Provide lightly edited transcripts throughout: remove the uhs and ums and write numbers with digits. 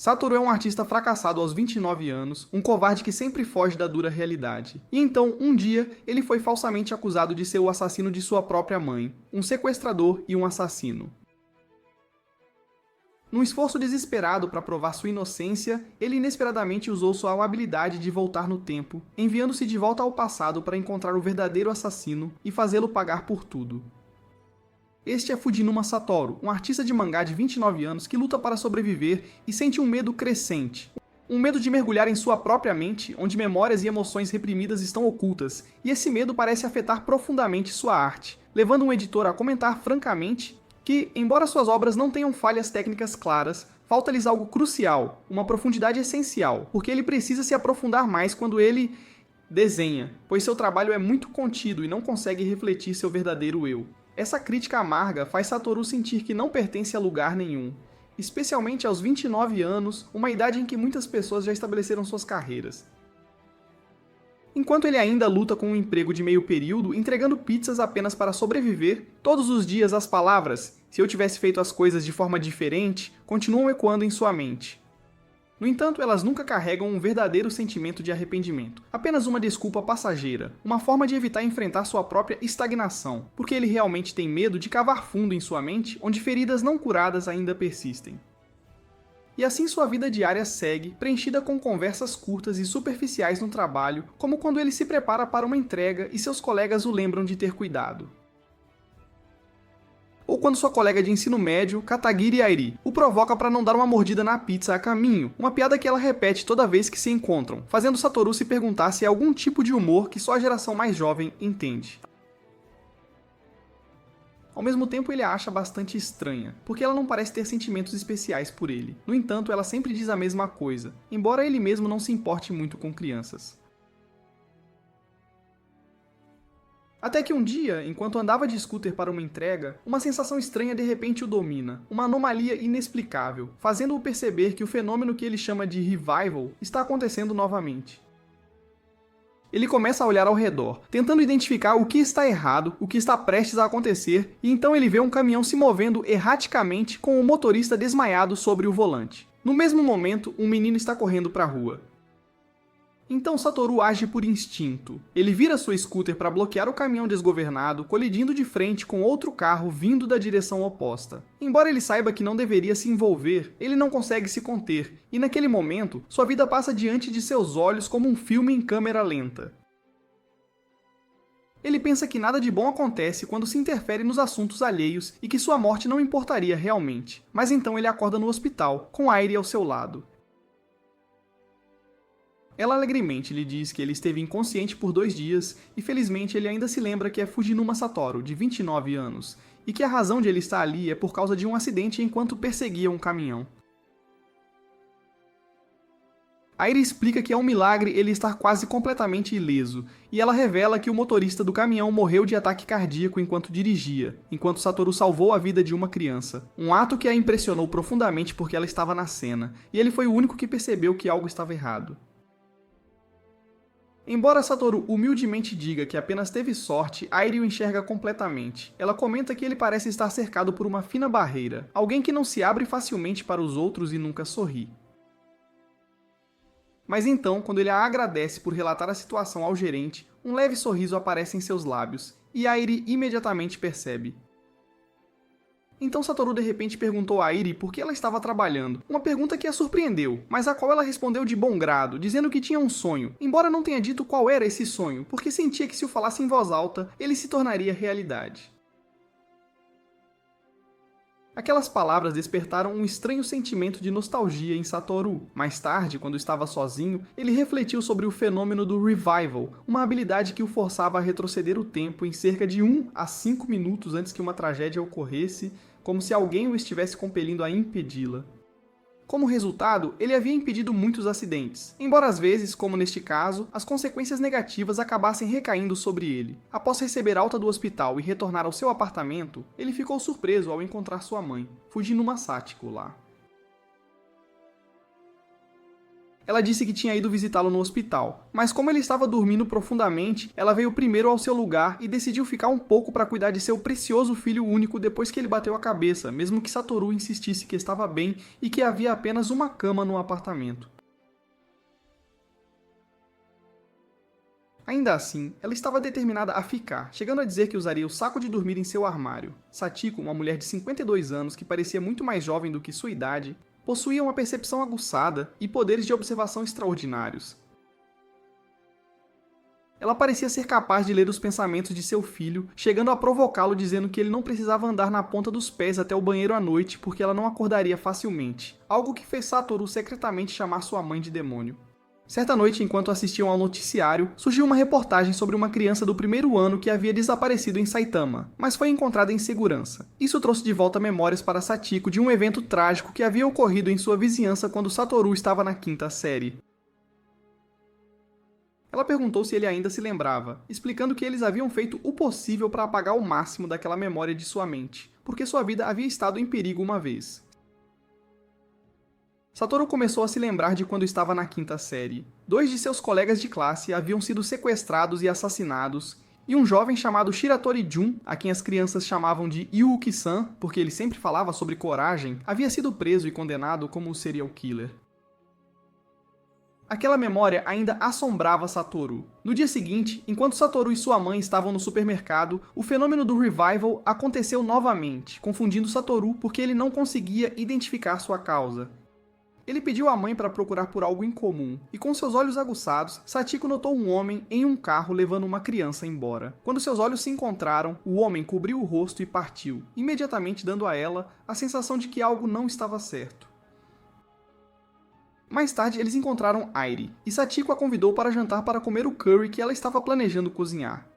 Satoru é um artista fracassado aos 29 anos, um covarde que sempre foge da dura realidade. E então, um dia, ele foi falsamente acusado de ser o assassino de sua própria mãe, um sequestrador e um assassino. Num esforço desesperado para provar sua inocência, ele inesperadamente usou sua habilidade de voltar no tempo, enviando-se de volta ao passado para encontrar o verdadeiro assassino e fazê-lo pagar por tudo. Este é Fujinuma Satoru, um artista de mangá de 29 anos que luta para sobreviver e sente um medo crescente. Um medo de mergulhar em sua própria mente, onde memórias e emoções reprimidas estão ocultas, e esse medo parece afetar profundamente sua arte, levando um editor a comentar francamente que, embora suas obras não tenham falhas técnicas claras, falta-lhes algo crucial, uma profundidade essencial, porque ele precisa se aprofundar mais quando ele desenha, pois seu trabalho é muito contido e não consegue refletir seu verdadeiro eu. Essa crítica amarga faz Satoru sentir que não pertence a lugar nenhum, especialmente aos 29 anos, uma idade em que muitas pessoas já estabeleceram suas carreiras. Enquanto ele ainda luta com um emprego de meio período, entregando pizzas apenas para sobreviver, todos os dias as palavras, se eu tivesse feito as coisas de forma diferente, continuam ecoando em sua mente. No entanto, elas nunca carregam um verdadeiro sentimento de arrependimento, apenas uma desculpa passageira, uma forma de evitar enfrentar sua própria estagnação, porque ele realmente tem medo de cavar fundo em sua mente, onde feridas não curadas ainda persistem. E assim sua vida diária segue, preenchida com conversas curtas e superficiais no trabalho, como quando ele se prepara para uma entrega e seus colegas o lembram de ter cuidado. Ou quando sua colega de ensino médio, Katagiri Airi, o provoca para não dar uma mordida na pizza a caminho, uma piada que ela repete toda vez que se encontram, fazendo Satoru se perguntar se é algum tipo de humor que só a geração mais jovem entende. Ao mesmo tempo, ele a acha bastante estranha, porque ela não parece ter sentimentos especiais por ele. No entanto, ela sempre diz a mesma coisa, embora ele mesmo não se importe muito com crianças. Até que um dia, enquanto andava de scooter para uma entrega, uma sensação estranha de repente o domina, uma anomalia inexplicável, fazendo-o perceber que o fenômeno que ele chama de revival está acontecendo novamente. Ele começa a olhar ao redor, tentando identificar o que está errado, o que está prestes a acontecer, e então ele vê um caminhão se movendo erraticamente com o motorista desmaiado sobre o volante. No mesmo momento, um menino está correndo para a rua. Então Satoru age por instinto. Ele vira sua scooter para bloquear o caminhão desgovernado, colidindo de frente com outro carro vindo da direção oposta. Embora ele saiba que não deveria se envolver, ele não consegue se conter, e naquele momento, sua vida passa diante de seus olhos como um filme em câmera lenta. Ele pensa que nada de bom acontece quando se interfere nos assuntos alheios e que sua morte não importaria realmente. Mas então ele acorda no hospital, com Airi ao seu lado. Ela alegremente lhe diz que ele esteve inconsciente por 2 dias e felizmente ele ainda se lembra que é Fujinuma Satoru, de 29 anos, e que a razão de ele estar ali é por causa de um acidente enquanto perseguia um caminhão. Airi explica que é um milagre ele estar quase completamente ileso, e ela revela que o motorista do caminhão morreu de ataque cardíaco enquanto dirigia, enquanto Satoru salvou a vida de uma criança. Um ato que a impressionou profundamente porque ela estava na cena, e ele foi o único que percebeu que algo estava errado. Embora Satoru humildemente diga que apenas teve sorte, Airi o enxerga completamente. Ela comenta que ele parece estar cercado por uma fina barreira, alguém que não se abre facilmente para os outros e nunca sorri. Mas então, quando ele a agradece por relatar a situação ao gerente, um leve sorriso aparece em seus lábios, e Airi imediatamente percebe. Então Satoru de repente perguntou a Airi por que ela estava trabalhando, uma pergunta que a surpreendeu, mas a qual ela respondeu de bom grado, dizendo que tinha um sonho, embora não tenha dito qual era esse sonho, porque sentia que se o falasse em voz alta, ele se tornaria realidade. Aquelas palavras despertaram um estranho sentimento de nostalgia em Satoru. Mais tarde, quando estava sozinho, ele refletiu sobre o fenômeno do revival, uma habilidade que o forçava a retroceder o tempo em cerca de 1 a 5 minutos antes que uma tragédia ocorresse, como se alguém o estivesse compelindo a impedi-la. Como resultado, ele havia impedido muitos acidentes, embora às vezes, como neste caso, as consequências negativas acabassem recaindo sobre ele. Após receber alta do hospital e retornar ao seu apartamento, ele ficou surpreso ao encontrar sua mãe, Fujinuma Sachiko, lá. Ela disse que tinha ido visitá-lo no hospital, mas como ele estava dormindo profundamente, ela veio primeiro ao seu lugar e decidiu ficar um pouco para cuidar de seu precioso filho único depois que ele bateu a cabeça, mesmo que Satoru insistisse que estava bem e que havia apenas uma cama no apartamento. Ainda assim, ela estava determinada a ficar, chegando a dizer que usaria o saco de dormir em seu armário. Satiko, uma mulher de 52 anos que parecia muito mais jovem do que sua idade, possuía uma percepção aguçada e poderes de observação extraordinários. Ela parecia ser capaz de ler os pensamentos de seu filho, chegando a provocá-lo dizendo que ele não precisava andar na ponta dos pés até o banheiro à noite porque ela não acordaria facilmente, algo que fez Satoru secretamente chamar sua mãe de demônio. Certa noite, enquanto assistiam ao noticiário, surgiu uma reportagem sobre uma criança do primeiro ano que havia desaparecido em Saitama, mas foi encontrada em segurança. Isso trouxe de volta memórias para Satiko de um evento trágico que havia ocorrido em sua vizinhança quando Satoru estava na 5ª série. Ela perguntou se ele ainda se lembrava, explicando que eles haviam feito o possível para apagar o máximo daquela memória de sua mente, porque sua vida havia estado em perigo uma vez. Satoru começou a se lembrar de quando estava na 5ª série. 2 de seus colegas de classe haviam sido sequestrados e assassinados, e um jovem chamado Shiratori Jun, a quem as crianças chamavam de Yuuki-san, porque ele sempre falava sobre coragem, havia sido preso e condenado como serial killer. Aquela memória ainda assombrava Satoru. No dia seguinte, enquanto Satoru e sua mãe estavam no supermercado, o fenômeno do revival aconteceu novamente, confundindo Satoru porque ele não conseguia identificar sua causa. Ele pediu à mãe para procurar por algo incomum, e com seus olhos aguçados, Satiko notou um homem em um carro levando uma criança embora. Quando seus olhos se encontraram, o homem cobriu o rosto e partiu, imediatamente dando a ela a sensação de que algo não estava certo. Mais tarde, eles encontraram Airi, e Satiko a convidou para jantar para comer o curry que ela estava planejando cozinhar.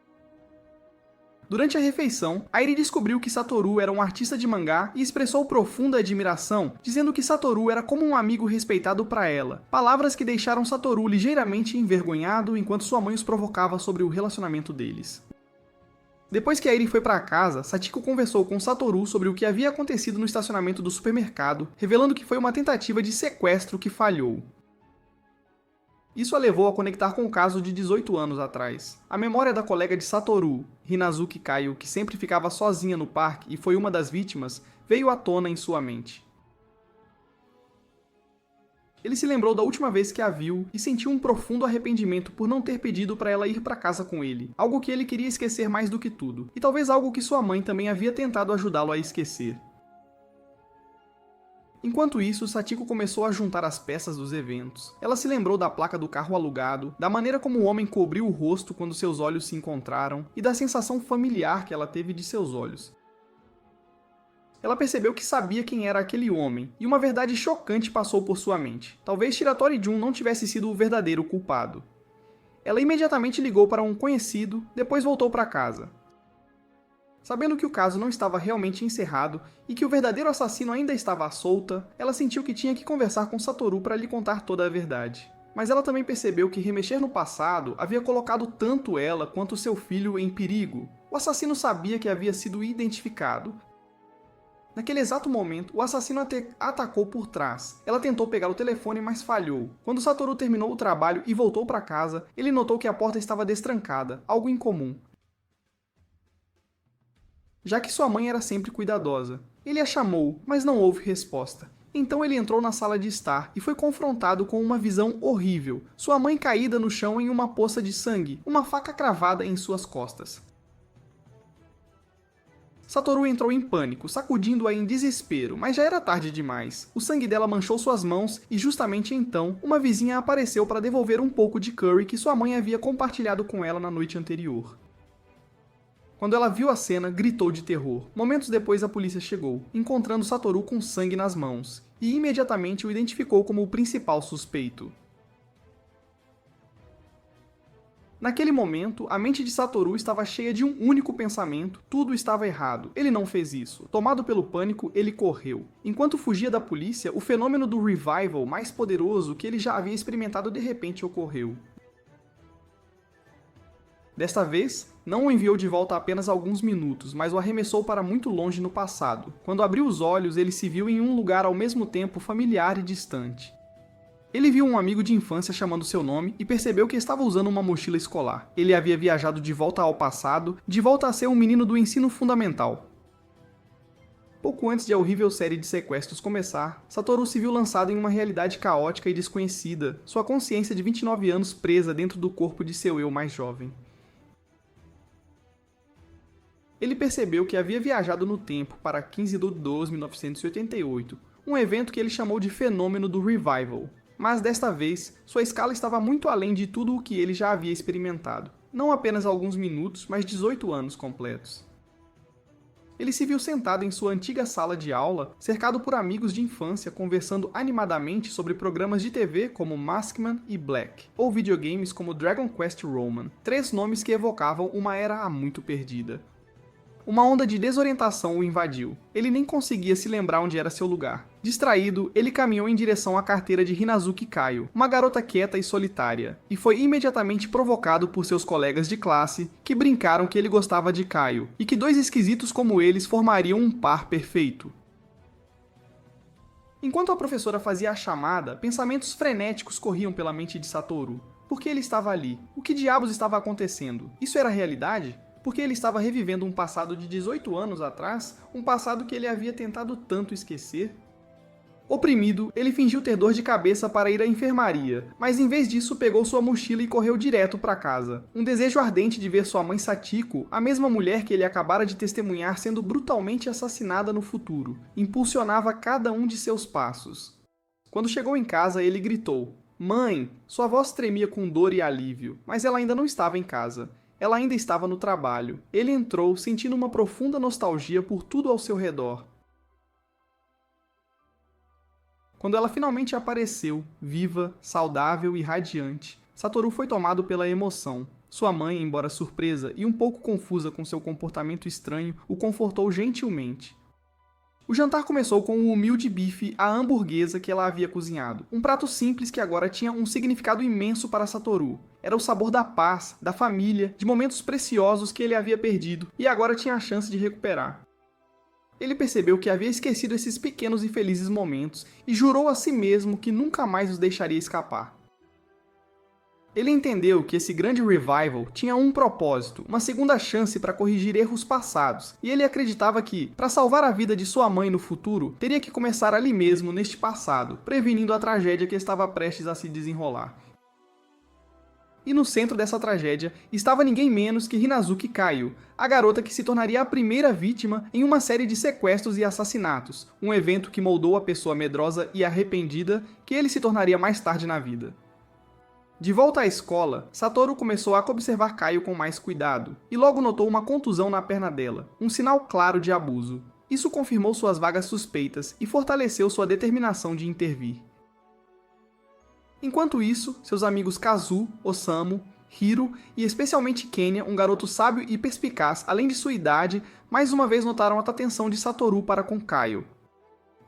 Durante a refeição, Airi descobriu que Satoru era um artista de mangá e expressou profunda admiração, dizendo que Satoru era como um amigo respeitado para ela, palavras que deixaram Satoru ligeiramente envergonhado enquanto sua mãe os provocava sobre o relacionamento deles. Depois que Airi foi para casa, Satiko conversou com Satoru sobre o que havia acontecido no estacionamento do supermercado, revelando que foi uma tentativa de sequestro que falhou. Isso a levou a conectar com o caso de 18 anos atrás. A memória da colega de Satoru, Hinazuki Kaio, que sempre ficava sozinha no parque e foi uma das vítimas, veio à tona em sua mente. Ele se lembrou da última vez que a viu e sentiu um profundo arrependimento por não ter pedido para ela ir para casa com ele, algo que ele queria esquecer mais do que tudo, e talvez algo que sua mãe também havia tentado ajudá-lo a esquecer. Enquanto isso, Satiko começou a juntar as peças dos eventos. Ela se lembrou da placa do carro alugado, da maneira como o homem cobriu o rosto quando seus olhos se encontraram, e da sensação familiar que ela teve de seus olhos. Ela percebeu que sabia quem era aquele homem, e uma verdade chocante passou por sua mente. Talvez Shiratori Jun não tivesse sido o verdadeiro culpado. Ela imediatamente ligou para um conhecido, depois voltou para casa. Sabendo que o caso não estava realmente encerrado e que o verdadeiro assassino ainda estava à solta, ela sentiu que tinha que conversar com Satoru para lhe contar toda a verdade. Mas ela também percebeu que remexer no passado havia colocado tanto ela quanto seu filho em perigo. O assassino sabia que havia sido identificado. Naquele exato momento, o assassino a atacou por trás. Ela tentou pegar o telefone, mas falhou. Quando Satoru terminou o trabalho e voltou para casa, ele notou que a porta estava destrancada, algo incomum, já que sua mãe era sempre cuidadosa. Ele a chamou, mas não houve resposta. Então ele entrou na sala de estar e foi confrontado com uma visão horrível. Sua mãe caída no chão em uma poça de sangue, uma faca cravada em suas costas. Satoru entrou em pânico, sacudindo-a em desespero, mas já era tarde demais. O sangue dela manchou suas mãos e justamente então, uma vizinha apareceu para devolver um pouco de curry que sua mãe havia compartilhado com ela na noite anterior. Quando ela viu a cena, gritou de terror. Momentos depois a polícia chegou, encontrando Satoru com sangue nas mãos, e imediatamente o identificou como o principal suspeito. Naquele momento, a mente de Satoru estava cheia de um único pensamento: tudo estava errado. Ele não fez isso. Tomado pelo pânico, ele correu. Enquanto fugia da polícia, o fenômeno do revival mais poderoso que ele já havia experimentado de repente ocorreu. Desta vez, não o enviou de volta apenas alguns minutos, mas o arremessou para muito longe no passado. Quando abriu os olhos, ele se viu em um lugar ao mesmo tempo familiar e distante. Ele viu um amigo de infância chamando seu nome e percebeu que estava usando uma mochila escolar. Ele havia viajado de volta ao passado, de volta a ser um menino do ensino fundamental. Pouco antes de a horrível série de sequestros começar, Satoru se viu lançado em uma realidade caótica e desconhecida, sua consciência de 29 anos presa dentro do corpo de seu eu mais jovem. Ele percebeu que havia viajado no tempo para 15 de 12 de 1988, um evento que ele chamou de fenômeno do Revival. Mas desta vez, sua escala estava muito além de tudo o que ele já havia experimentado. Não apenas alguns minutos, mas 18 anos completos. Ele se viu sentado em sua antiga sala de aula, cercado por amigos de infância conversando animadamente sobre programas de TV como Maskman e Black, ou videogames como Dragon Quest Roman, 3 nomes que evocavam uma era há muito perdida. Uma onda de desorientação o invadiu. Ele nem conseguia se lembrar onde era seu lugar. Distraído, ele caminhou em direção à carteira de Hinazuki Kaio, uma garota quieta e solitária, e foi imediatamente provocado por seus colegas de classe, que brincaram que ele gostava de Kaio, e que 2 esquisitos como eles formariam um par perfeito. Enquanto a professora fazia a chamada, pensamentos frenéticos corriam pela mente de Satoru. Por que ele estava ali? O que diabos estava acontecendo? Isso era realidade? Porque ele estava revivendo um passado de 18 anos atrás, um passado que ele havia tentado tanto esquecer. Oprimido, ele fingiu ter dor de cabeça para ir à enfermaria, mas em vez disso pegou sua mochila e correu direto para casa. Um desejo ardente de ver sua mãe Satiko, a mesma mulher que ele acabara de testemunhar sendo brutalmente assassinada no futuro, impulsionava cada um de seus passos. Quando chegou em casa, ele gritou: "Mãe!" Sua voz tremia com dor e alívio, mas ela ainda não estava em casa. Ela ainda estava no trabalho. Ele entrou, sentindo uma profunda nostalgia por tudo ao seu redor. Quando ela finalmente apareceu, viva, saudável e radiante, Satoru foi tomado pela emoção. Sua mãe, embora surpresa e um pouco confusa com seu comportamento estranho, o confortou gentilmente. O jantar começou com um humilde bife à hamburguesa que ela havia cozinhado. Um prato simples que agora tinha um significado imenso para Satoru. Era o sabor da paz, da família, de momentos preciosos que ele havia perdido e agora tinha a chance de recuperar. Ele percebeu que havia esquecido esses pequenos e felizes momentos e jurou a si mesmo que nunca mais os deixaria escapar. Ele entendeu que esse grande revival tinha um propósito, uma segunda chance para corrigir erros passados, e ele acreditava que, para salvar a vida de sua mãe no futuro, teria que começar ali mesmo, neste passado, prevenindo a tragédia que estava prestes a se desenrolar. E no centro dessa tragédia estava ninguém menos que Hinazuki Kaio, a garota que se tornaria a primeira vítima em uma série de sequestros e assassinatos, um evento que moldou a pessoa medrosa e arrependida que ele se tornaria mais tarde na vida. De volta à escola, Satoru começou a observar Kaio com mais cuidado, e logo notou uma contusão na perna dela, um sinal claro de abuso. Isso confirmou suas vagas suspeitas e fortaleceu sua determinação de intervir. Enquanto isso, seus amigos Kazu, Osamu, Hiro e especialmente Kenya, um garoto sábio e perspicaz além de sua idade, mais uma vez notaram a atenção de Satoru para com Kaio.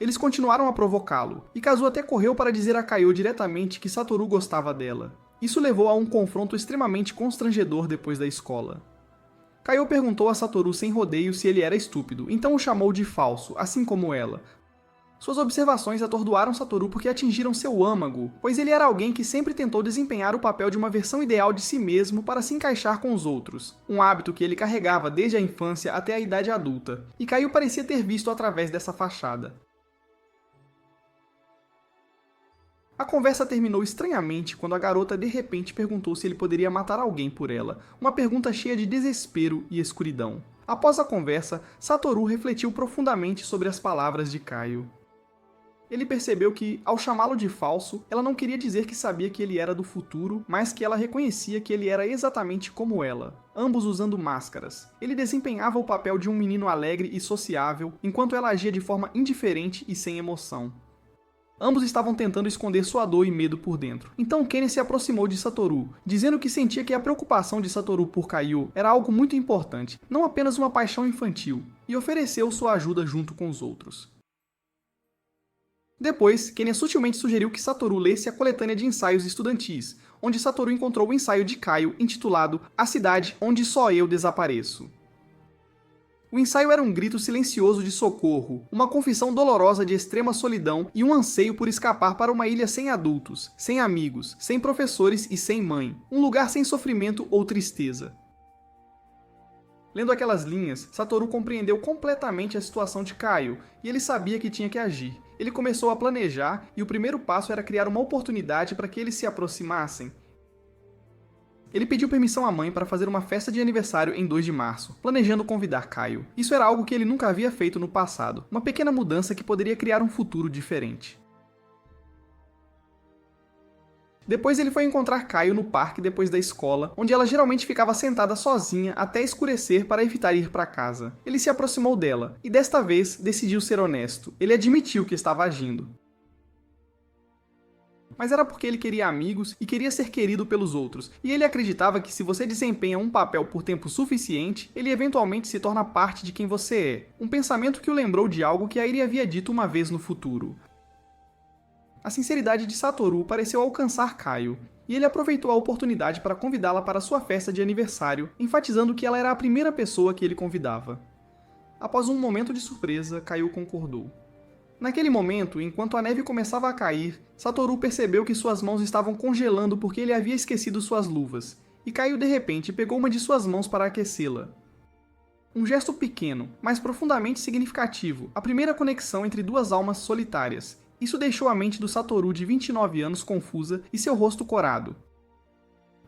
Eles continuaram a provocá-lo, e Kazu até correu para dizer a Kaio diretamente que Satoru gostava dela. Isso levou a um confronto extremamente constrangedor depois da escola. Kaio perguntou a Satoru sem rodeio se ele era estúpido, então o chamou de falso, assim como ela. Suas observações atordoaram Satoru porque atingiram seu âmago, pois ele era alguém que sempre tentou desempenhar o papel de uma versão ideal de si mesmo para se encaixar com os outros, um hábito que ele carregava desde a infância até a idade adulta, e Kaio parecia ter visto através dessa fachada. A conversa terminou estranhamente quando a garota de repente perguntou se ele poderia matar alguém por ela, uma pergunta cheia de desespero e escuridão. Após a conversa, Satoru refletiu profundamente sobre as palavras de Kaio. Ele percebeu que, ao chamá-lo de falso, ela não queria dizer que sabia que ele era do futuro, mas que ela reconhecia que ele era exatamente como ela, ambos usando máscaras. Ele desempenhava o papel de um menino alegre e sociável, enquanto ela agia de forma indiferente e sem emoção. Ambos estavam tentando esconder sua dor e medo por dentro. Então Kenya se aproximou de Satoru, dizendo que sentia que a preocupação de Satoru por Kaio era algo muito importante, não apenas uma paixão infantil, e ofereceu sua ajuda junto com os outros. Depois, Kenya sutilmente sugeriu que Satoru lesse a coletânea de ensaios estudantis, onde Satoru encontrou o ensaio de Kaio intitulado A Cidade Onde Só Eu Desapareço. O ensaio era um grito silencioso de socorro, uma confissão dolorosa de extrema solidão e um anseio por escapar para uma ilha sem adultos, sem amigos, sem professores e sem mãe, um lugar sem sofrimento ou tristeza. Lendo aquelas linhas, Satoru compreendeu completamente a situação de Kaio, e ele sabia que tinha que agir. Ele começou a planejar, e o primeiro passo era criar uma oportunidade para que eles se aproximassem. Ele pediu permissão à mãe para fazer uma festa de aniversário em 2 de março, planejando convidar Kaio. Isso era algo que ele nunca havia feito no passado, uma pequena mudança que poderia criar um futuro diferente. Depois ele foi encontrar Kaio no parque depois da escola, onde ela geralmente ficava sentada sozinha até escurecer para evitar ir para casa. Ele se aproximou dela, e desta vez decidiu ser honesto. Ele admitiu que estava agindo. Mas era porque ele queria amigos e queria ser querido pelos outros, e ele acreditava que se você desempenha um papel por tempo suficiente, ele eventualmente se torna parte de quem você é. Um pensamento que o lembrou de algo que Airi havia dito uma vez no futuro. A sinceridade de Satoru pareceu alcançar Kaio, e ele aproveitou a oportunidade para convidá-la para sua festa de aniversário, enfatizando que ela era a primeira pessoa que ele convidava. Após um momento de surpresa, Kaio concordou. Naquele momento, enquanto a neve começava a cair, Satoru percebeu que suas mãos estavam congelando porque ele havia esquecido suas luvas, e Kaio de repente pegou uma de suas mãos para aquecê-la. Um gesto pequeno, mas profundamente significativo, a primeira conexão entre duas almas solitárias. Isso deixou a mente do Satoru de 29 anos confusa e seu rosto corado.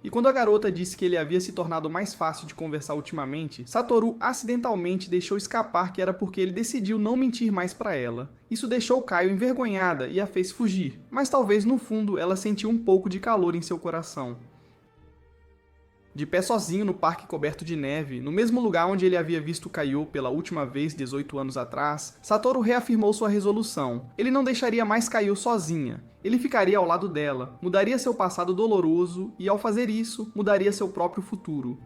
E quando a garota disse que ele havia se tornado mais fácil de conversar ultimamente, Satoru acidentalmente deixou escapar que era porque ele decidiu não mentir mais para ela. Isso deixou Kaio envergonhada e a fez fugir, mas talvez no fundo ela sentiu um pouco de calor em seu coração. De pé sozinho no parque coberto de neve, no mesmo lugar onde ele havia visto Kaio pela última vez 18 anos atrás, Satoru reafirmou sua resolução. Ele não deixaria mais Kaio sozinha. Ele ficaria ao lado dela, mudaria seu passado doloroso e, ao fazer isso, mudaria seu próprio futuro.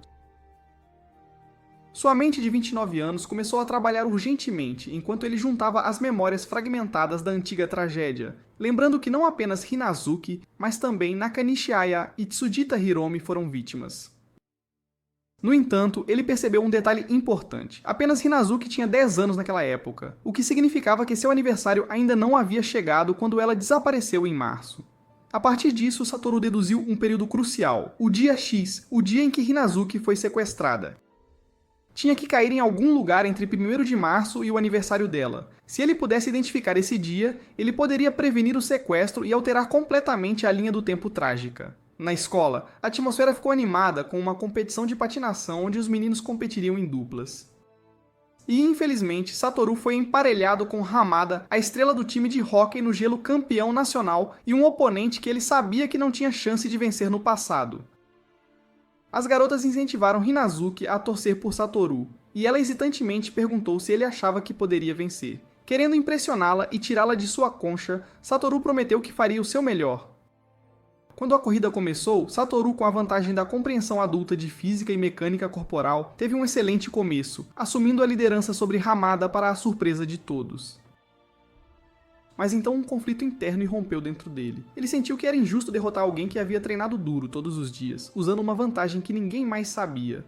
Sua mente de 29 anos começou a trabalhar urgentemente enquanto ele juntava as memórias fragmentadas da antiga tragédia, lembrando que não apenas Hinazuki, mas também Nakanishi Aya e Tsujita Hiromi foram vítimas. No entanto, ele percebeu um detalhe importante. Apenas Hinazuki tinha 10 anos naquela época, o que significava que seu aniversário ainda não havia chegado quando ela desapareceu em março. A partir disso, Satoru deduziu um período crucial, o dia X, o dia em que Hinazuki foi sequestrada. Tinha que cair em algum lugar entre 1º de março e o aniversário dela. Se ele pudesse identificar esse dia, ele poderia prevenir o sequestro e alterar completamente a linha do tempo trágica. Na escola, a atmosfera ficou animada com uma competição de patinação onde os meninos competiriam em duplas. E, infelizmente, Satoru foi emparelhado com Hamada, a estrela do time de hóquei no gelo campeão nacional e um oponente que ele sabia que não tinha chance de vencer no passado. As garotas incentivaram Hinazuki a torcer por Satoru, e ela hesitantemente perguntou se ele achava que poderia vencer. Querendo impressioná-la e tirá-la de sua concha, Satoru prometeu que faria o seu melhor. Quando a corrida começou, Satoru, com a vantagem da compreensão adulta de física e mecânica corporal, teve um excelente começo, assumindo a liderança sobre Hamada para a surpresa de todos. Mas então um conflito interno irrompeu dentro dele. Ele sentiu que era injusto derrotar alguém que havia treinado duro todos os dias, usando uma vantagem que ninguém mais sabia.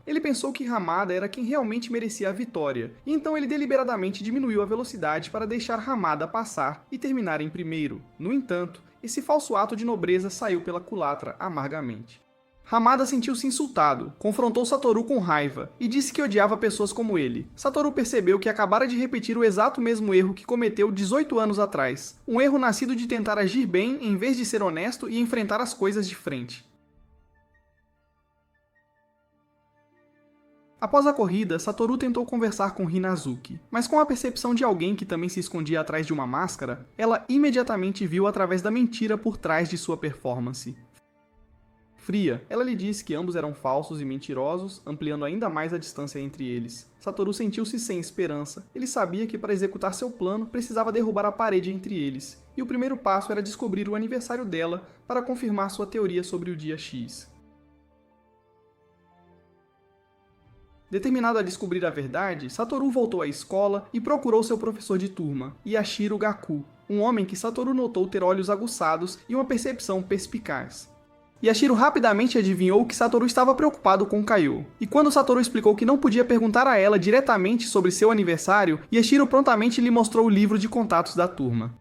Ele pensou que Hamada era quem realmente merecia a vitória, e então ele deliberadamente diminuiu a velocidade para deixar Hamada passar e terminar em primeiro. No entanto, esse falso ato de nobreza saiu pela culatra amargamente. Hamada sentiu-se insultado, confrontou Satoru com raiva e disse que odiava pessoas como ele. Satoru percebeu que acabara de repetir o exato mesmo erro que cometeu 18 anos atrás. Um erro nascido de tentar agir bem em vez de ser honesto e enfrentar as coisas de frente. Após a corrida, Satoru tentou conversar com Hinazuki, mas com a percepção de alguém que também se escondia atrás de uma máscara, ela imediatamente viu através da mentira por trás de sua performance. Fria, ela lhe disse que ambos eram falsos e mentirosos, ampliando ainda mais a distância entre eles. Satoru sentiu-se sem esperança. Ele sabia que para executar seu plano precisava derrubar a parede entre eles, e o primeiro passo era descobrir o aniversário dela para confirmar sua teoria sobre o dia X. Determinado a descobrir a verdade, Satoru voltou à escola e procurou seu professor de turma, Yashiro Gaku, um homem que Satoru notou ter olhos aguçados e uma percepção perspicaz. Yashiro rapidamente adivinhou que Satoru estava preocupado com Kaiô. E quando Satoru explicou que não podia perguntar a ela diretamente sobre seu aniversário, Yashiro prontamente lhe mostrou o livro de contatos da turma.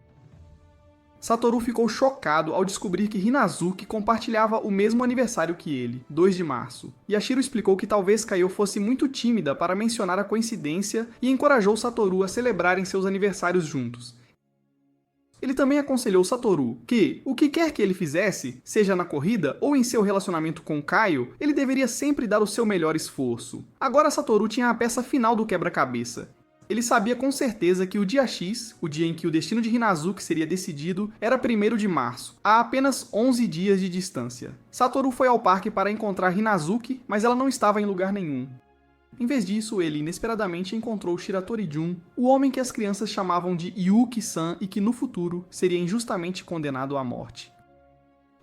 Satoru ficou chocado ao descobrir que Hinazuki compartilhava o mesmo aniversário que ele, 2 de março. Yashiro explicou que talvez Kaiô fosse muito tímida para mencionar a coincidência e encorajou Satoru a celebrarem seus aniversários juntos. Ele também aconselhou Satoru que, o que quer que ele fizesse, seja na corrida ou em seu relacionamento com Kaio, ele deveria sempre dar o seu melhor esforço. Agora Satoru tinha a peça final do quebra-cabeça. Ele sabia com certeza que o dia X, o dia em que o destino de Hinazuki seria decidido, era 1º de março, a apenas 11 dias de distância. Satoru foi ao parque para encontrar Hinazuki, mas ela não estava em lugar nenhum. Em vez disso, ele inesperadamente encontrou Shiratori-jun, o homem que as crianças chamavam de Yuki-san e que no futuro seria injustamente condenado à morte.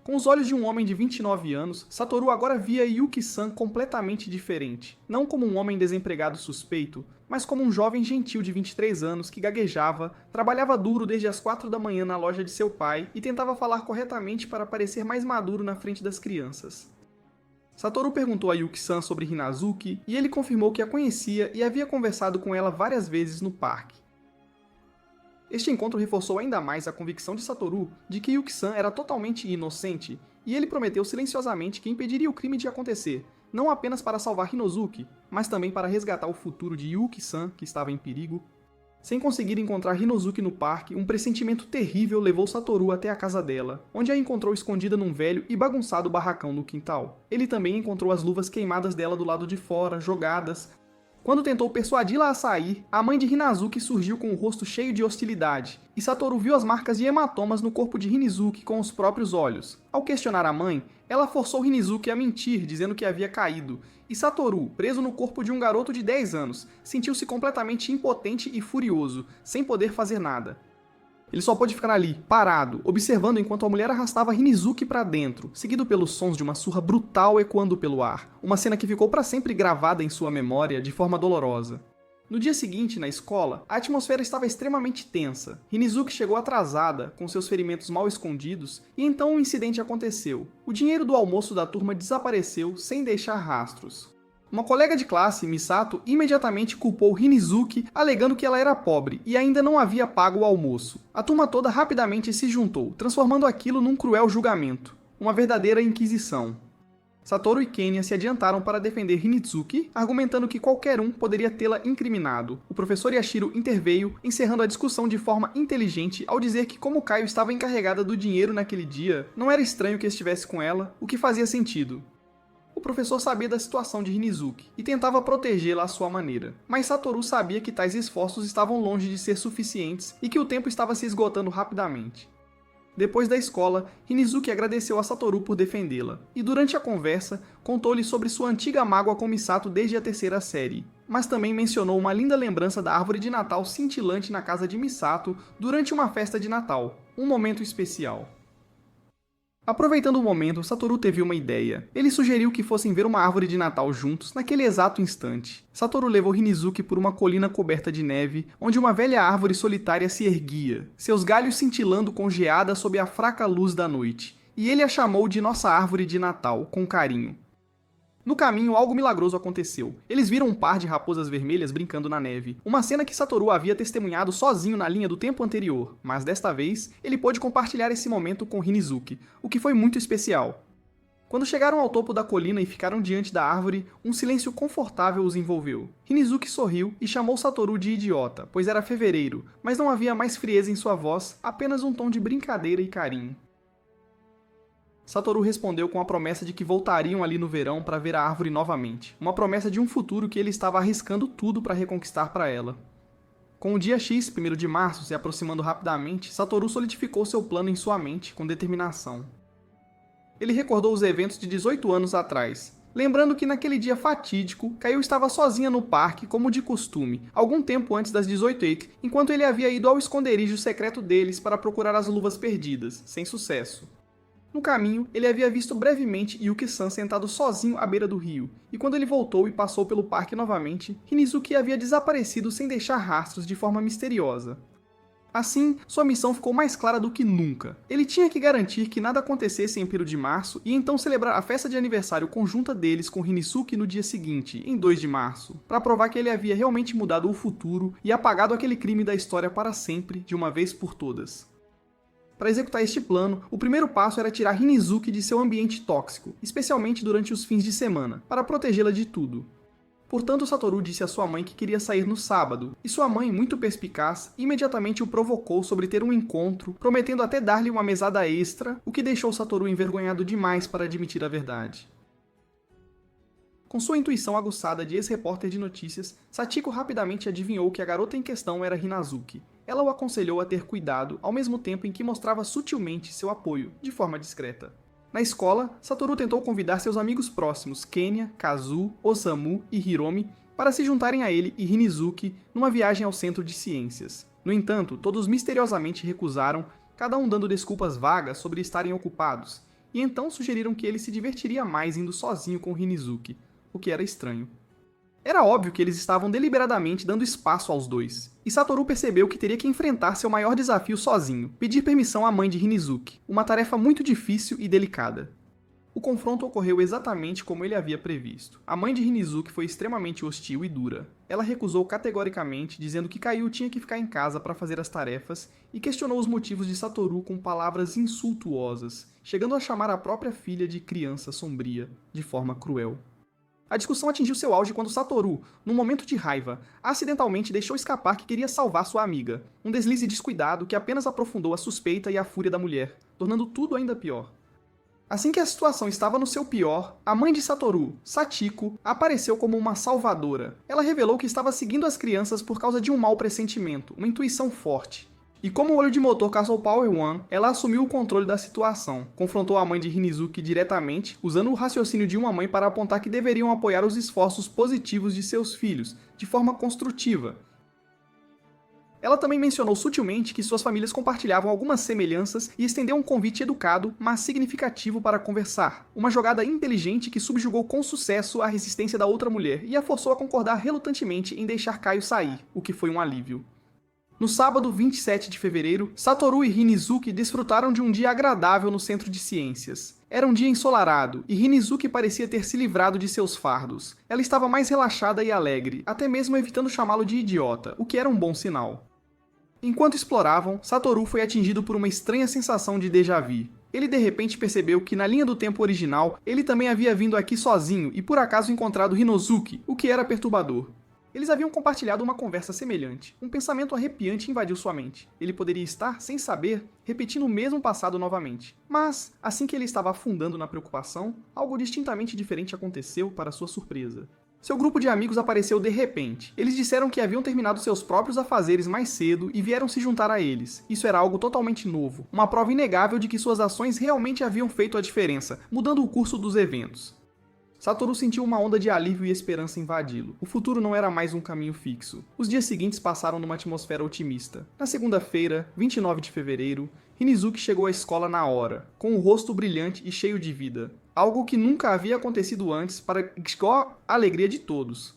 Com os olhos de um homem de 29 anos, Satoru agora via Yuki-san completamente diferente, não como um homem desempregado suspeito, mas como um jovem gentil de 23 anos que gaguejava, trabalhava duro desde as 4 da manhã na loja de seu pai e tentava falar corretamente para parecer mais maduro na frente das crianças. Satoru perguntou a Yuki-san sobre Hinazuki e ele confirmou que a conhecia e havia conversado com ela várias vezes no parque. Este encontro reforçou ainda mais a convicção de Satoru de que Yuki-san era totalmente inocente e ele prometeu silenciosamente que impediria o crime de acontecer, não apenas para salvar Hinozuki, mas também para resgatar o futuro de Yuki-san, que estava em perigo. Sem conseguir encontrar Hinozuki no parque, um pressentimento terrível levou Satoru até a casa dela, onde a encontrou escondida num velho e bagunçado barracão no quintal. Ele também encontrou as luvas queimadas dela do lado de fora, jogadas. Quando tentou persuadi-la a sair, a mãe de Hinazuki surgiu com o rosto cheio de hostilidade, e Satoru viu as marcas de hematomas no corpo de Hinazuki com os próprios olhos. Ao questionar a mãe, ela forçou Hinazuki a mentir, dizendo que havia caído, e Satoru, preso no corpo de um garoto de 10 anos, sentiu-se completamente impotente e furioso, sem poder fazer nada. Ele só pôde ficar ali, parado, observando enquanto a mulher arrastava Hinazuki para dentro, seguido pelos sons de uma surra brutal ecoando pelo ar, uma cena que ficou para sempre gravada em sua memória de forma dolorosa. No dia seguinte, na escola, a atmosfera estava extremamente tensa. Hinazuki chegou atrasada, com seus ferimentos mal escondidos, e então um incidente aconteceu. O dinheiro do almoço da turma desapareceu sem deixar rastros. Uma colega de classe, Misato, imediatamente culpou Hinazuki, alegando que ela era pobre e ainda não havia pago o almoço. A turma toda rapidamente se juntou, transformando aquilo num cruel julgamento. Uma verdadeira inquisição. Satoru e Kenya se adiantaram para defender Hinazuki, argumentando que qualquer um poderia tê-la incriminado. O professor Yashiro interveio, encerrando a discussão de forma inteligente ao dizer que como Kaio estava encarregada do dinheiro naquele dia, não era estranho que estivesse com ela, o que fazia sentido. O professor sabia da situação de Hinazuki e tentava protegê-la à sua maneira, mas Satoru sabia que tais esforços estavam longe de ser suficientes e que o tempo estava se esgotando rapidamente. Depois da escola, Hinazuki agradeceu a Satoru por defendê-la, e durante a conversa, contou-lhe sobre sua antiga mágoa com Misato desde a 3ª série, mas também mencionou uma linda lembrança da árvore de Natal cintilante na casa de Misato durante uma festa de Natal, um momento especial. Aproveitando o momento, Satoru teve uma ideia. Ele sugeriu que fossem ver uma árvore de Natal juntos naquele exato instante. Satoru levou Hinazuki por uma colina coberta de neve, onde uma velha árvore solitária se erguia, seus galhos cintilando com geada sob a fraca luz da noite, e ele a chamou de Nossa Árvore de Natal, com carinho. No caminho, algo milagroso aconteceu. Eles viram um par de raposas vermelhas brincando na neve, uma cena que Satoru havia testemunhado sozinho na linha do tempo anterior, mas desta vez, ele pôde compartilhar esse momento com Hinazuki, o que foi muito especial. Quando chegaram ao topo da colina e ficaram diante da árvore, um silêncio confortável os envolveu. Hinazuki sorriu e chamou Satoru de idiota, pois era fevereiro, mas não havia mais frieza em sua voz, apenas um tom de brincadeira e carinho. Satoru respondeu com a promessa de que voltariam ali no verão para ver a árvore novamente, uma promessa de um futuro que ele estava arriscando tudo para reconquistar para ela. Com o dia X, 1º de março, se aproximando rapidamente, Satoru solidificou seu plano em sua mente com determinação. Ele recordou os eventos de 18 anos atrás, lembrando que naquele dia fatídico, Kaio estava sozinha no parque, como de costume, algum tempo antes das 18h, enquanto ele havia ido ao esconderijo secreto deles para procurar as luvas perdidas, sem sucesso. No caminho, ele havia visto brevemente Yuki-san sentado sozinho à beira do rio, e quando ele voltou e passou pelo parque novamente, Hinazuki havia desaparecido sem deixar rastros de forma misteriosa. Assim, sua missão ficou mais clara do que nunca. Ele tinha que garantir que nada acontecesse em 1º de março e então celebrar a festa de aniversário conjunta deles com Rinizuki no dia seguinte, em 2 de março, para provar que ele havia realmente mudado o futuro e apagado aquele crime da história para sempre, de uma vez por todas. Para executar este plano, o primeiro passo era tirar Rinizuki de seu ambiente tóxico, especialmente durante os fins de semana, para protegê-la de tudo. Portanto, Satoru disse à sua mãe que queria sair no sábado, e sua mãe, muito perspicaz, imediatamente o provocou sobre ter um encontro, prometendo até dar-lhe uma mesada extra, o que deixou Satoru envergonhado demais para admitir a verdade. Com sua intuição aguçada de ex-repórter de notícias, Sachiko rapidamente adivinhou que a garota em questão era Hinazuki. Ela o aconselhou a ter cuidado, ao mesmo tempo em que mostrava sutilmente seu apoio, de forma discreta. Na escola, Satoru tentou convidar seus amigos próximos, Kenya, Kazu, Osamu e Hiromi, para se juntarem a ele e Rinizuki numa viagem ao Centro de Ciências. No entanto, todos misteriosamente recusaram, cada um dando desculpas vagas sobre estarem ocupados, e então sugeriram que ele se divertiria mais indo sozinho com Rinizuki, o que era estranho. Era óbvio que eles estavam deliberadamente dando espaço aos dois, e Satoru percebeu que teria que enfrentar seu maior desafio sozinho, pedir permissão à mãe de Rinizuki, uma tarefa muito difícil e delicada. O confronto ocorreu exatamente como ele havia previsto. A mãe de Rinizuki foi extremamente hostil e dura. Ela recusou categoricamente, dizendo que Kaiô tinha que ficar em casa para fazer as tarefas, e questionou os motivos de Satoru com palavras insultuosas, chegando a chamar a própria filha de criança sombria, de forma cruel. A discussão atingiu seu auge quando Satoru, num momento de raiva, acidentalmente deixou escapar que queria salvar sua amiga, um deslize descuidado que apenas aprofundou a suspeita e a fúria da mulher, tornando tudo ainda pior. Assim que a situação estava no seu pior, a mãe de Satoru, Sachiko, apareceu como uma salvadora. Ela revelou que estava seguindo as crianças por causa de um mau pressentimento, uma intuição forte. E como o olho de motor Castle Power One, ela assumiu o controle da situação, confrontou a mãe de Rinizuki diretamente, usando o raciocínio de uma mãe para apontar que deveriam apoiar os esforços positivos de seus filhos, de forma construtiva. Ela também mencionou sutilmente que suas famílias compartilhavam algumas semelhanças e estendeu um convite educado, mas significativo para conversar. Uma jogada inteligente que subjugou com sucesso a resistência da outra mulher e a forçou a concordar relutantemente em deixar Caio sair, o que foi um alívio. No sábado 27 de fevereiro, Satoru e Rinizuki desfrutaram de um dia agradável no Centro de Ciências. Era um dia ensolarado, e Rinizuki parecia ter se livrado de seus fardos. Ela estava mais relaxada e alegre, até mesmo evitando chamá-lo de idiota, o que era um bom sinal. Enquanto exploravam, Satoru foi atingido por uma estranha sensação de déjà vu. Ele de repente percebeu que na linha do tempo original, ele também havia vindo aqui sozinho e por acaso encontrado Hinozuki, o que era perturbador. Eles haviam compartilhado uma conversa semelhante. Um pensamento arrepiante invadiu sua mente. Ele poderia estar, sem saber, repetindo o mesmo passado novamente. Mas, assim que ele estava afundando na preocupação, algo distintamente diferente aconteceu para sua surpresa. Seu grupo de amigos apareceu de repente. Eles disseram que haviam terminado seus próprios afazeres mais cedo e vieram se juntar a eles. Isso era algo totalmente novo, uma prova inegável de que suas ações realmente haviam feito a diferença, mudando o curso dos eventos. Satoru sentiu uma onda de alívio e esperança invadi-lo. O futuro não era mais um caminho fixo. Os dias seguintes passaram numa atmosfera otimista. Na segunda-feira, 29 de fevereiro, Rinizuki chegou à escola na hora, com o rosto brilhante e cheio de vida. Algo que nunca havia acontecido antes para a alegria de todos.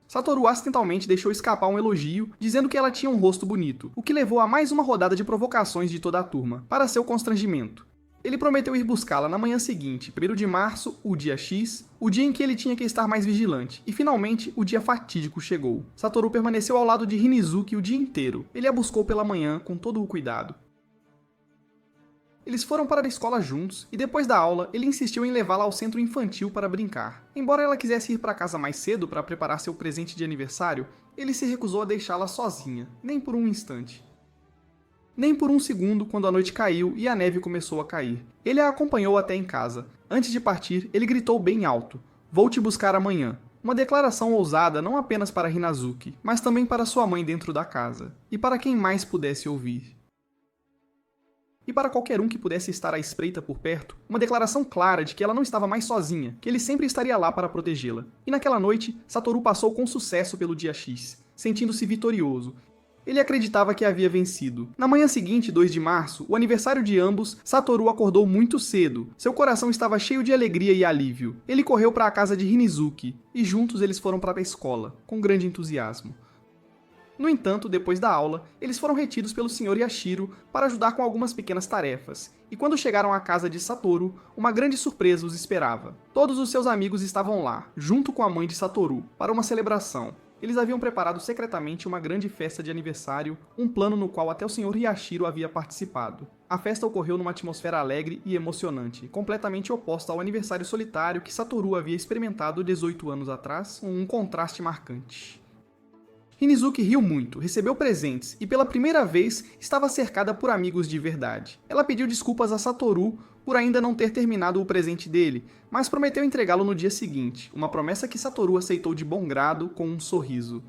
Satoru acidentalmente deixou escapar um elogio, dizendo que ela tinha um rosto bonito, o que levou a mais uma rodada de provocações de toda a turma, para seu constrangimento. Ele prometeu ir buscá-la na manhã seguinte, 1º de março, o dia X, o dia em que ele tinha que estar mais vigilante, e finalmente o dia fatídico chegou. Satoru permaneceu ao lado de Rinizuki o dia inteiro. Ele a buscou pela manhã com todo o cuidado. Eles foram para a escola juntos, e depois da aula, ele insistiu em levá-la ao centro infantil para brincar. Embora ela quisesse ir para casa mais cedo para preparar seu presente de aniversário, ele se recusou a deixá-la sozinha, nem por um instante. Nem por um segundo quando a noite caiu e a neve começou a cair. Ele a acompanhou até em casa. Antes de partir, ele gritou bem alto: "Vou te buscar amanhã." Uma declaração ousada não apenas para Hinazuki, mas também para sua mãe dentro da casa, e para quem mais pudesse ouvir. E para qualquer um que pudesse estar à espreita por perto, uma declaração clara de que ela não estava mais sozinha, que ele sempre estaria lá para protegê-la. E naquela noite, Satoru passou com sucesso pelo dia X, sentindo-se vitorioso. Ele acreditava que havia vencido. Na manhã seguinte, 2 de março, o aniversário de ambos, Satoru acordou muito cedo. Seu coração estava cheio de alegria e alívio. Ele correu para a casa de Rinizuki, e juntos eles foram para a escola, com grande entusiasmo. No entanto, depois da aula, eles foram retidos pelo Sr. Yashiro para ajudar com algumas pequenas tarefas, e quando chegaram à casa de Satoru, uma grande surpresa os esperava. Todos os seus amigos estavam lá, junto com a mãe de Satoru, para uma celebração. Eles haviam preparado secretamente uma grande festa de aniversário, um plano no qual até o Sr. Yashiro havia participado. A festa ocorreu numa atmosfera alegre e emocionante, completamente oposta ao aniversário solitário que Satoru havia experimentado 18 anos atrás, um contraste marcante. Hinizuki riu muito, recebeu presentes e pela primeira vez estava cercada por amigos de verdade. Ela pediu desculpas a Satoru por ainda não ter terminado o presente dele, mas prometeu entregá-lo no dia seguinte, uma promessa que Satoru aceitou de bom grado com um sorriso.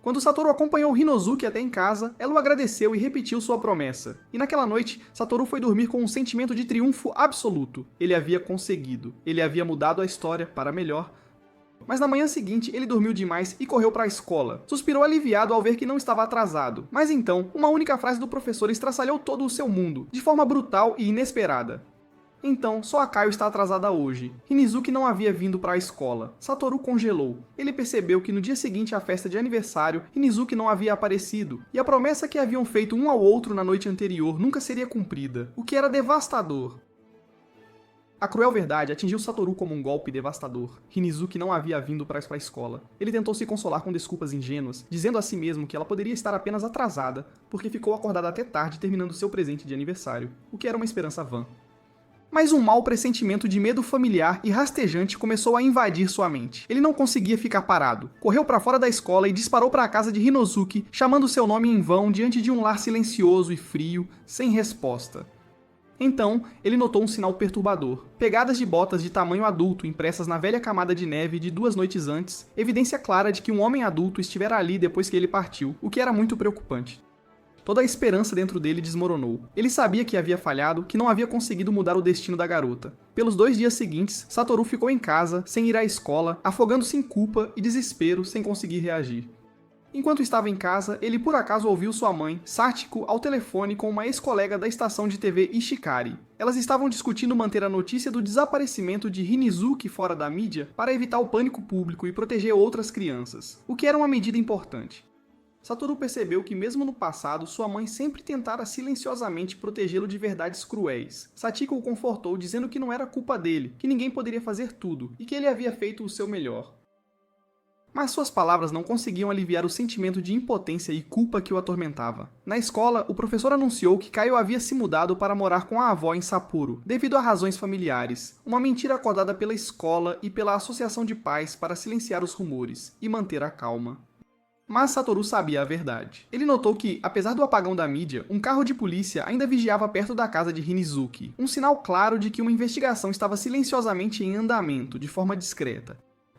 Quando Satoru acompanhou Hinozuki até em casa, ela o agradeceu e repetiu sua promessa. E naquela noite, Satoru foi dormir com um sentimento de triunfo absoluto. Ele havia conseguido. Ele havia mudado a história para melhor. Mas na manhã seguinte, ele dormiu demais e correu para a escola. Suspirou aliviado ao ver que não estava atrasado. Mas então, uma única frase do professor estraçalhou todo o seu mundo, de forma brutal e inesperada. Então, só a Kaio está atrasada hoje. Hinizuki não havia vindo para a escola. Satoru congelou. Ele percebeu que no dia seguinte à festa de aniversário, Hinizuki não havia aparecido, e a promessa que haviam feito um ao outro na noite anterior nunca seria cumprida, o que era devastador. A cruel verdade atingiu Satoru como um golpe devastador. Hinizuki não havia vindo para a escola. Ele tentou se consolar com desculpas ingênuas, dizendo a si mesmo que ela poderia estar apenas atrasada, porque ficou acordada até tarde terminando seu presente de aniversário, o que era uma esperança vã. Mas um mau pressentimento de medo familiar e rastejante começou a invadir sua mente. Ele não conseguia ficar parado. Correu para fora da escola e disparou para a casa de Hinozuki, chamando seu nome em vão diante de um lar silencioso e frio, sem resposta. Então, ele notou um sinal perturbador. Pegadas de botas de tamanho adulto impressas na velha camada de neve de 2 noites antes, evidência clara de que um homem adulto estivera ali depois que ele partiu, o que era muito preocupante. Toda a esperança dentro dele desmoronou. Ele sabia que havia falhado, que não havia conseguido mudar o destino da garota. Pelos 2 dias seguintes, Satoru ficou em casa, sem ir à escola, afogando-se em culpa e desespero sem conseguir reagir. Enquanto estava em casa, ele por acaso ouviu sua mãe, Sachiko, ao telefone com uma ex-colega da estação de TV Ishikari. Elas estavam discutindo manter a notícia do desaparecimento de Hinizuki fora da mídia para evitar o pânico público e proteger outras crianças, o que era uma medida importante. Satoru percebeu que mesmo no passado, sua mãe sempre tentara silenciosamente protegê-lo de verdades cruéis. Sachiko o confortou dizendo que não era culpa dele, que ninguém poderia fazer tudo e que ele havia feito o seu melhor. Mas suas palavras não conseguiam aliviar o sentimento de impotência e culpa que o atormentava. Na escola, o professor anunciou que Kaio havia se mudado para morar com a avó em Sapporo, devido a razões familiares, uma mentira acordada pela escola e pela associação de pais para silenciar os rumores e manter a calma. Mas Satoru sabia a verdade. Ele notou que, apesar do apagão da mídia, um carro de polícia ainda vigiava perto da casa de Hinizuki, um sinal claro de que uma investigação estava silenciosamente em andamento, de forma discreta.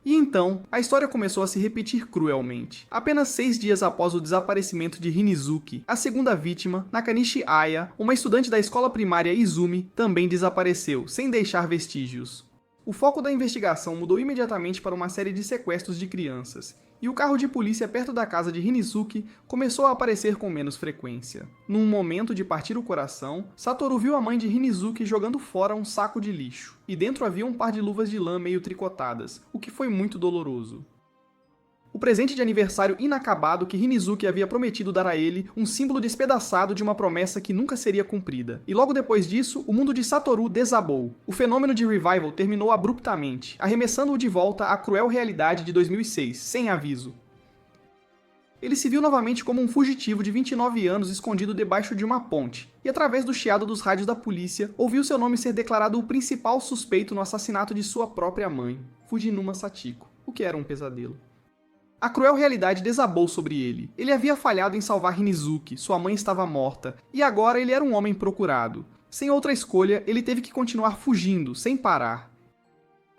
E então, a história começou a se repetir cruelmente. Apenas 6 dias após o desaparecimento de Hinizuki, a segunda vítima, Nakanishi Aya, uma estudante da escola primária Izumi, também desapareceu, sem deixar vestígios. O foco da investigação mudou imediatamente para uma série de sequestros de crianças, e o carro de polícia perto da casa de Hinizuki começou a aparecer com menos frequência. Num momento de partir o coração, Satoru viu a mãe de Hinizuki jogando fora um saco de lixo, e dentro havia um par de luvas de lã meio tricotadas, o que foi muito doloroso. O presente de aniversário inacabado que Hinizuki havia prometido dar a ele, um símbolo despedaçado de uma promessa que nunca seria cumprida. E logo depois disso, o mundo de Satoru desabou. O fenômeno de revival terminou abruptamente, arremessando-o de volta à cruel realidade de 2006, sem aviso. Ele se viu novamente como um fugitivo de 29 anos escondido debaixo de uma ponte, e através do chiado dos rádios da polícia, ouviu seu nome ser declarado o principal suspeito no assassinato de sua própria mãe, Fujinuma Sachiko, o que era um pesadelo. A cruel realidade desabou sobre ele. Ele havia falhado em salvar Hinizuki, sua mãe estava morta, e agora ele era um homem procurado. Sem outra escolha, ele teve que continuar fugindo, sem parar.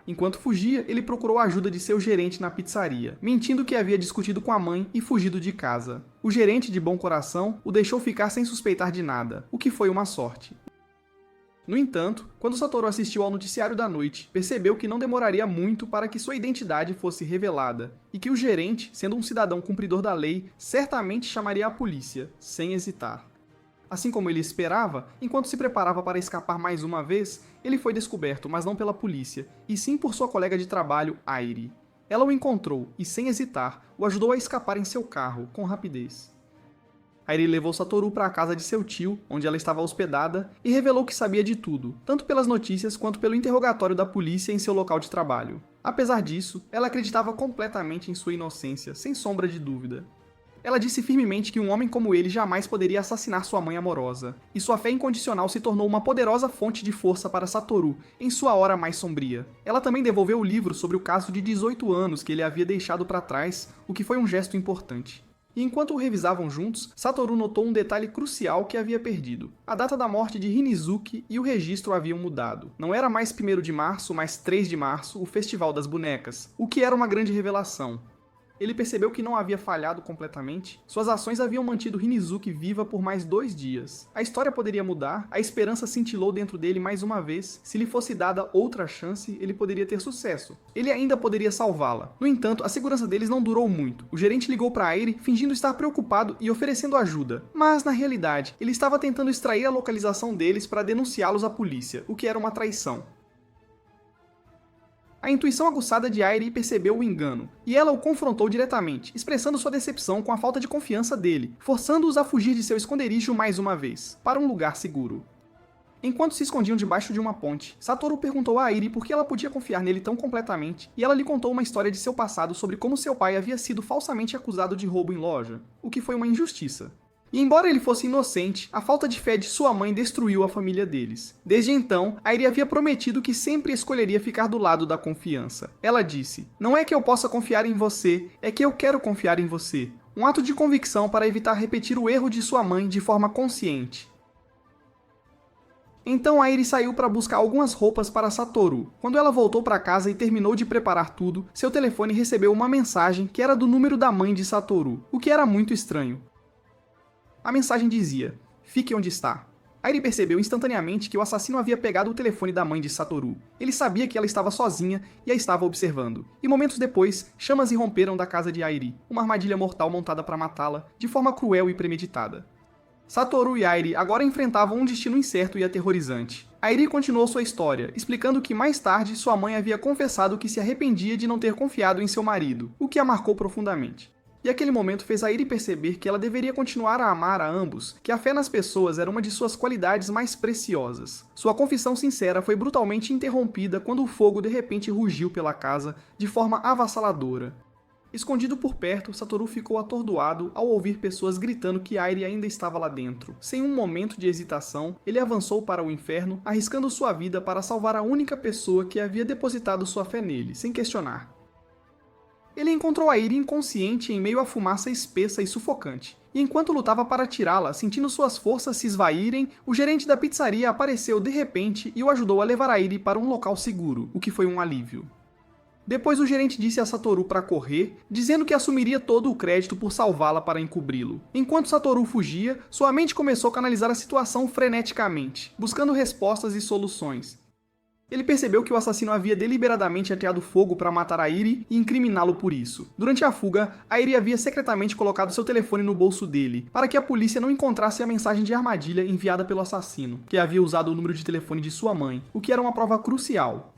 Enquanto fugia, ele procurou a ajuda de seu gerente na pizzaria, mentindo que havia discutido com a mãe e fugido de casa. O gerente, de bom coração, o deixou ficar sem suspeitar de nada, o que foi uma sorte. No entanto, quando Satoru assistiu ao noticiário da noite, percebeu que não demoraria muito para que sua identidade fosse revelada, e que o gerente, sendo um cidadão cumpridor da lei, certamente chamaria a polícia, sem hesitar. Assim como ele esperava, enquanto se preparava para escapar mais uma vez, ele foi descoberto, mas não pela polícia, e sim por sua colega de trabalho, Airi. Ela o encontrou e, sem hesitar, o ajudou a escapar em seu carro, com rapidez. Airi levou Satoru para a casa de seu tio, onde ela estava hospedada, e revelou que sabia de tudo, tanto pelas notícias quanto pelo interrogatório da polícia em seu local de trabalho. Apesar disso, ela acreditava completamente em sua inocência, sem sombra de dúvida. Ela disse firmemente que um homem como ele jamais poderia assassinar sua mãe amorosa, e sua fé incondicional se tornou uma poderosa fonte de força para Satoru em sua hora mais sombria. Ela também devolveu o livro sobre o caso de 18 anos que ele havia deixado para trás, o que foi um gesto importante. E enquanto o revisavam juntos, Satoru notou um detalhe crucial que havia perdido. A data da morte de Hinizuki e o registro haviam mudado. Não era mais 1º de março, mas 3 de março, o Festival das Bonecas, o que era uma grande revelação. Ele percebeu que não havia falhado completamente. Suas ações haviam mantido Hinizuki viva por mais 2 dias. A história poderia mudar, a esperança cintilou dentro dele mais uma vez. Se lhe fosse dada outra chance, ele poderia ter sucesso. Ele ainda poderia salvá-la. No entanto, a segurança deles não durou muito. O gerente ligou para Airi, fingindo estar preocupado e oferecendo ajuda. Mas, na realidade, ele estava tentando extrair a localização deles para denunciá-los à polícia, o que era uma traição. A intuição aguçada de Airi percebeu o engano, e ela o confrontou diretamente, expressando sua decepção com a falta de confiança dele, forçando-os a fugir de seu esconderijo mais uma vez, para um lugar seguro. Enquanto se escondiam debaixo de uma ponte, Satoru perguntou a Airi por que ela podia confiar nele tão completamente, e ela lhe contou uma história de seu passado sobre como seu pai havia sido falsamente acusado de roubo em loja, o que foi uma injustiça. E embora ele fosse inocente, a falta de fé de sua mãe destruiu a família deles. Desde então, Airi havia prometido que sempre escolheria ficar do lado da confiança. Ela disse: "Não é que eu possa confiar em você, é que eu quero confiar em você." Um ato de convicção para evitar repetir o erro de sua mãe de forma consciente. Então Airi saiu para buscar algumas roupas para Satoru. Quando ela voltou para casa e terminou de preparar tudo, seu telefone recebeu uma mensagem que era do número da mãe de Satoru, o que era muito estranho. A mensagem dizia: "Fique onde está." Airi percebeu instantaneamente que o assassino havia pegado o telefone da mãe de Satoru. Ele sabia que ela estava sozinha e a estava observando. E momentos depois, chamas irromperam da casa de Airi, uma armadilha mortal montada para matá-la, de forma cruel e premeditada. Satoru e Airi agora enfrentavam um destino incerto e aterrorizante. Airi continuou sua história, explicando que mais tarde sua mãe havia confessado que se arrependia de não ter confiado em seu marido, o que a marcou profundamente. E aquele momento fez Airi perceber que ela deveria continuar a amar a ambos, que a fé nas pessoas era uma de suas qualidades mais preciosas. Sua confissão sincera foi brutalmente interrompida quando o fogo de repente rugiu pela casa de forma avassaladora. Escondido por perto, Satoru ficou atordoado ao ouvir pessoas gritando que Airi ainda estava lá dentro. Sem um momento de hesitação, ele avançou para o inferno, arriscando sua vida para salvar a única pessoa que havia depositado sua fé nele, sem questionar. Ele encontrou Airi inconsciente em meio à fumaça espessa e sufocante. E enquanto lutava para tirá-la, sentindo suas forças se esvaírem, o gerente da pizzaria apareceu de repente e o ajudou a levar Airi para um local seguro, o que foi um alívio. Depois o gerente disse a Satoru para correr, dizendo que assumiria todo o crédito por salvá-la para encobri-lo. Enquanto Satoru fugia, sua mente começou a canalizar a situação freneticamente, buscando respostas e soluções. Ele percebeu que o assassino havia deliberadamente ateado fogo para matar Airi e incriminá-lo por isso. Durante a fuga, Airi havia secretamente colocado seu telefone no bolso dele, para que a polícia não encontrasse a mensagem de armadilha enviada pelo assassino, que havia usado o número de telefone de sua mãe, o que era uma prova crucial.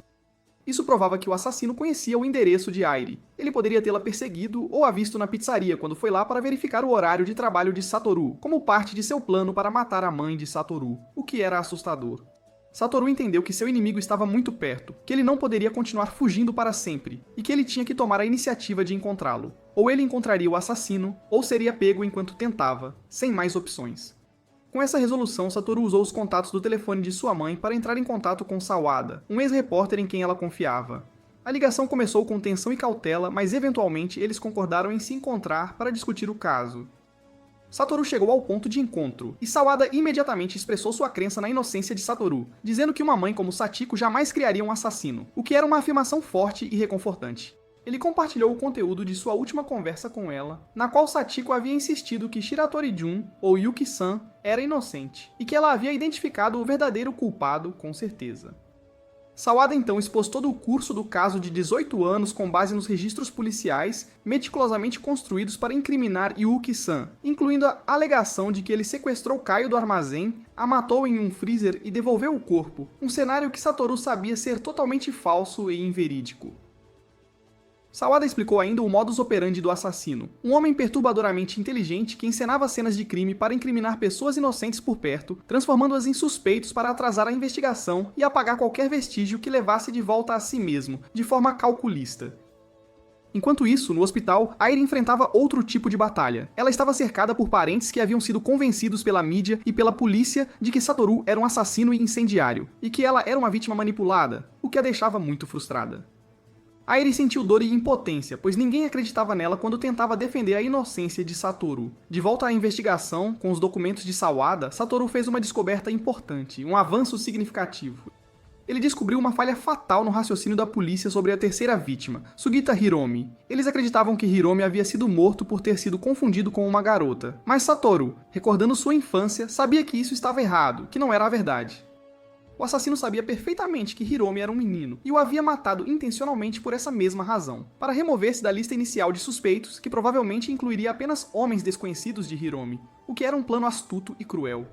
Isso provava que o assassino conhecia o endereço de Airi. Ele poderia tê-la perseguido ou a visto na pizzaria quando foi lá para verificar o horário de trabalho de Satoru, como parte de seu plano para matar a mãe de Satoru, o que era assustador. Satoru entendeu que seu inimigo estava muito perto, que ele não poderia continuar fugindo para sempre, e que ele tinha que tomar a iniciativa de encontrá-lo. Ou ele encontraria o assassino, ou seria pego enquanto tentava, sem mais opções. Com essa resolução, Satoru usou os contatos do telefone de sua mãe para entrar em contato com Sawada, um ex-repórter em quem ela confiava. A ligação começou com tensão e cautela, mas eventualmente eles concordaram em se encontrar para discutir o caso. Satoru chegou ao ponto de encontro, e Sawada imediatamente expressou sua crença na inocência de Satoru, dizendo que uma mãe como Sachiko jamais criaria um assassino, o que era uma afirmação forte e reconfortante. Ele compartilhou o conteúdo de sua última conversa com ela, na qual Sachiko havia insistido que Shiratori-jun, ou Yuki-san, era inocente, e que ela havia identificado o verdadeiro culpado com certeza. Sawada então expôs todo o curso do caso de 18 anos com base nos registros policiais meticulosamente construídos para incriminar Yuki-san, incluindo a alegação de que ele sequestrou Kaio do armazém, a matou em um freezer e devolveu o corpo, um cenário que Satoru sabia ser totalmente falso e inverídico. Sawada explicou ainda o modus operandi do assassino, um homem perturbadoramente inteligente que encenava cenas de crime para incriminar pessoas inocentes por perto, transformando-as em suspeitos para atrasar a investigação e apagar qualquer vestígio que levasse de volta a si mesmo, de forma calculista. Enquanto isso, no hospital, Airi enfrentava outro tipo de batalha. Ela estava cercada por parentes que haviam sido convencidos pela mídia e pela polícia de que Satoru era um assassino e incendiário, e que ela era uma vítima manipulada, o que a deixava muito frustrada. Airi sentiu dor e impotência, pois ninguém acreditava nela quando tentava defender a inocência de Satoru. De volta à investigação, com os documentos de Sawada, Satoru fez uma descoberta importante, um avanço significativo. Ele descobriu uma falha fatal no raciocínio da polícia sobre a terceira vítima, Sugita Hiromi. Eles acreditavam que Hiromi havia sido morto por ter sido confundido com uma garota. Mas Satoru, recordando sua infância, sabia que isso estava errado, que não era a verdade. O assassino sabia perfeitamente que Hiromi era um menino e o havia matado intencionalmente por essa mesma razão, para remover-se da lista inicial de suspeitos, que provavelmente incluiria apenas homens desconhecidos de Hiromi, o que era um plano astuto e cruel.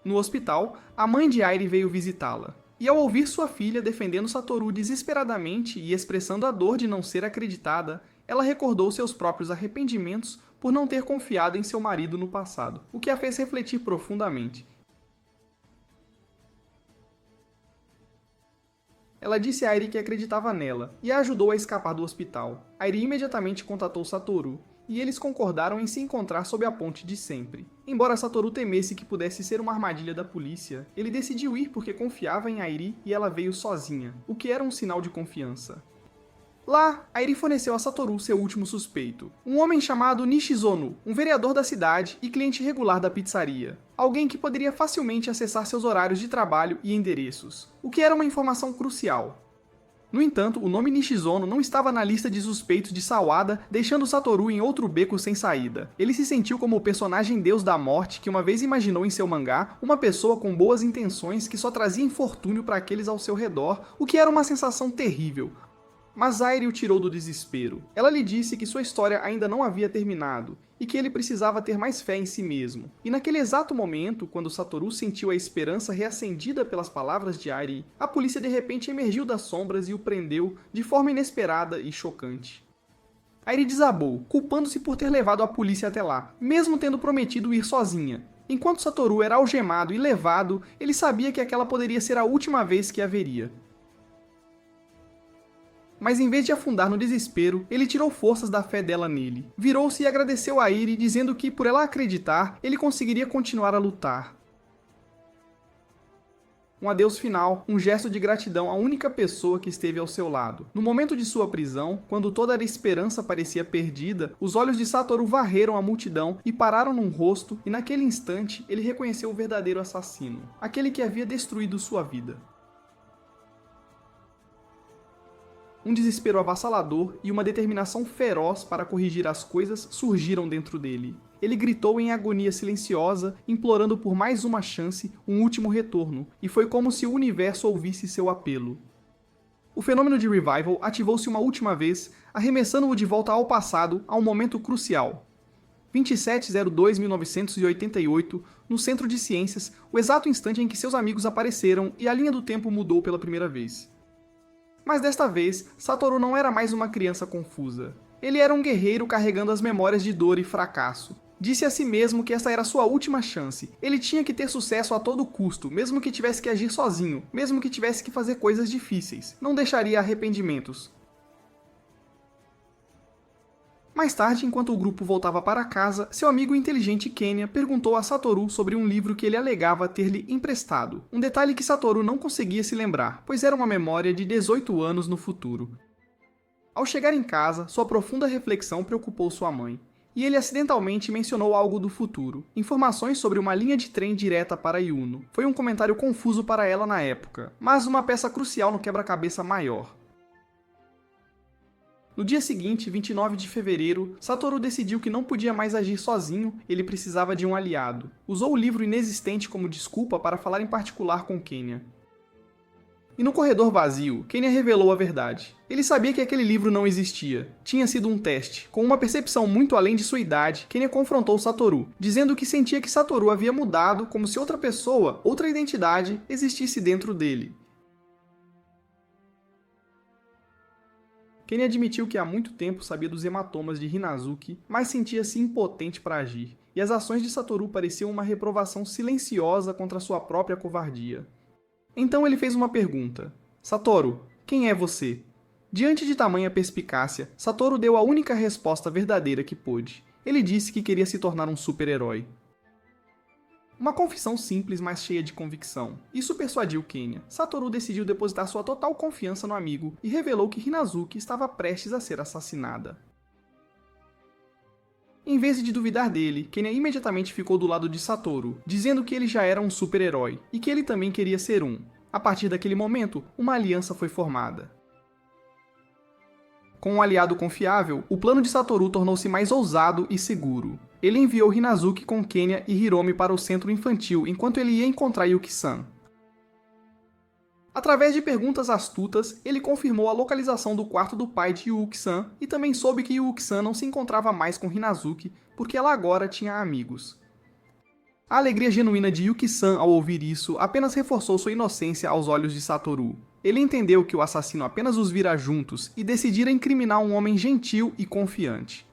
No hospital, a mãe de Airi veio visitá-la. E ao ouvir sua filha defendendo Satoru desesperadamente e expressando a dor de não ser acreditada, ela recordou seus próprios arrependimentos por não ter confiado em seu marido no passado, o que a fez refletir profundamente. Ela disse a Airi que acreditava nela, e a ajudou a escapar do hospital. Airi imediatamente contatou Satoru, e eles concordaram em se encontrar sob a ponte de sempre. Embora Satoru temesse que pudesse ser uma armadilha da polícia, ele decidiu ir porque confiava em Airi e ela veio sozinha, o que era um sinal de confiança. Lá, Airi forneceu a Satoru seu último suspeito, um homem chamado Nishizono, um vereador da cidade e cliente regular da pizzaria. Alguém que poderia facilmente acessar seus horários de trabalho e endereços, o que era uma informação crucial. No entanto, o nome Nishizono não estava na lista de suspeitos de Sawada, deixando Satoru em outro beco sem saída. Ele se sentiu como o personagem deus da morte que uma vez imaginou em seu mangá, uma pessoa com boas intenções que só trazia infortúnio para aqueles ao seu redor, o que era uma sensação terrível. Mas Airi o tirou do desespero. Ela lhe disse que sua história ainda não havia terminado, e que ele precisava ter mais fé em si mesmo. E naquele exato momento, quando Satoru sentiu a esperança reacendida pelas palavras de Airi, a polícia de repente emergiu das sombras e o prendeu de forma inesperada e chocante. Airi desabou, culpando-se por ter levado a polícia até lá, mesmo tendo prometido ir sozinha. Enquanto Satoru era algemado e levado, ele sabia que aquela poderia ser a última vez que a veria. Mas em vez de afundar no desespero, ele tirou forças da fé dela nele. Virou-se e agradeceu a Airi, dizendo que, por ela acreditar, ele conseguiria continuar a lutar. Um adeus final, um gesto de gratidão à única pessoa que esteve ao seu lado. No momento de sua prisão, quando toda a esperança parecia perdida, os olhos de Satoru varreram a multidão e pararam num rosto, e naquele instante ele reconheceu o verdadeiro assassino, aquele que havia destruído sua vida. Um desespero avassalador e uma determinação feroz para corrigir as coisas surgiram dentro dele. Ele gritou em agonia silenciosa, implorando por mais uma chance, um último retorno, e foi como se o universo ouvisse seu apelo. O fenômeno de Revival ativou-se uma última vez, arremessando-o de volta ao passado, a um momento crucial. 27/02/1988, no Centro de Ciências, o exato instante em que seus amigos apareceram e a linha do tempo mudou pela primeira vez. Mas desta vez, Satoru não era mais uma criança confusa. Ele era um guerreiro carregando as memórias de dor e fracasso. Disse a si mesmo que essa era sua última chance. Ele tinha que ter sucesso a todo custo, mesmo que tivesse que agir sozinho, mesmo que tivesse que fazer coisas difíceis. Não deixaria arrependimentos. Mais tarde, enquanto o grupo voltava para casa, seu amigo inteligente Kenya perguntou a Satoru sobre um livro que ele alegava ter-lhe emprestado. Um detalhe que Satoru não conseguia se lembrar, pois era uma memória de 18 anos no futuro. Ao chegar em casa, sua profunda reflexão preocupou sua mãe. E ele acidentalmente mencionou algo do futuro, informações sobre uma linha de trem direta para Yuno. Foi um comentário confuso para ela na época, mas uma peça crucial no quebra-cabeça maior. No dia seguinte, 29 de fevereiro, Satoru decidiu que não podia mais agir sozinho, ele precisava de um aliado. Usou o livro inexistente como desculpa para falar em particular com Kenya. E no corredor vazio, Kenya revelou a verdade. Ele sabia que aquele livro não existia. Tinha sido um teste. Com uma percepção muito além de sua idade, Kenya confrontou Satoru, dizendo que sentia que Satoru havia mudado como se outra pessoa, outra identidade, existisse dentro dele. Kenya admitiu que há muito tempo sabia dos hematomas de Hinazuki, mas sentia-se impotente para agir, e as ações de Satoru pareciam uma reprovação silenciosa contra sua própria covardia. Então ele fez uma pergunta. Satoru, quem é você? Diante de tamanha perspicácia, Satoru deu a única resposta verdadeira que pôde. Ele disse que queria se tornar um super-herói. Uma confissão simples, mas cheia de convicção. Isso persuadiu Kenya. Satoru decidiu depositar sua total confiança no amigo e revelou que Hinazuki estava prestes a ser assassinada. Em vez de duvidar dele, Kenya imediatamente ficou do lado de Satoru, dizendo que ele já era um super-herói e que ele também queria ser um. A partir daquele momento, uma aliança foi formada. Com um aliado confiável, o plano de Satoru tornou-se mais ousado e seguro. Ele enviou Hinazuki com Kenya e Hiromi para o centro infantil enquanto ele ia encontrar Yuki-san. Através de perguntas astutas, ele confirmou a localização do quarto do pai de Yuki-san e também soube que Yuki-san não se encontrava mais com Hinazuki porque ela agora tinha amigos. A alegria genuína de Yuki-san ao ouvir isso apenas reforçou sua inocência aos olhos de Satoru. Ele entendeu que o assassino apenas os vira juntos e decidira incriminar um homem gentil e confiante.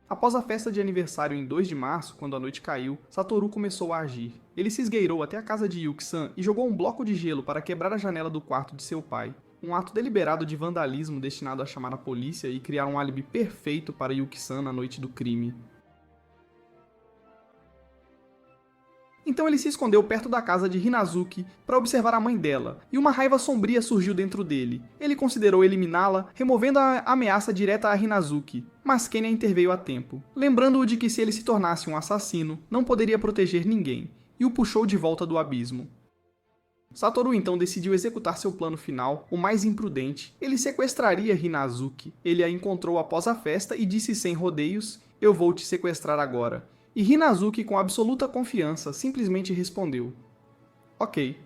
Após a festa de aniversário em 2 de março, quando a noite caiu, Satoru começou a agir. Ele se esgueirou até a casa de Yuki-san e jogou um bloco de gelo para quebrar a janela do quarto de seu pai. Um ato deliberado de vandalismo destinado a chamar a polícia e criar um álibi perfeito para Yuki-san na noite do crime. Então ele se escondeu perto da casa de Hinazuki para observar a mãe dela, e uma raiva sombria surgiu dentro dele. Ele considerou eliminá-la, removendo a ameaça direta a Hinazuki, mas Kenya interveio a tempo, lembrando-o de que se ele se tornasse um assassino, não poderia proteger ninguém, e o puxou de volta do abismo. Satoru então decidiu executar seu plano final, o mais imprudente. Ele sequestraria Hinazuki. Ele a encontrou após a festa e disse sem rodeios: "Eu vou te sequestrar agora." E Hinazuki, com absoluta confiança, simplesmente respondeu: "Ok."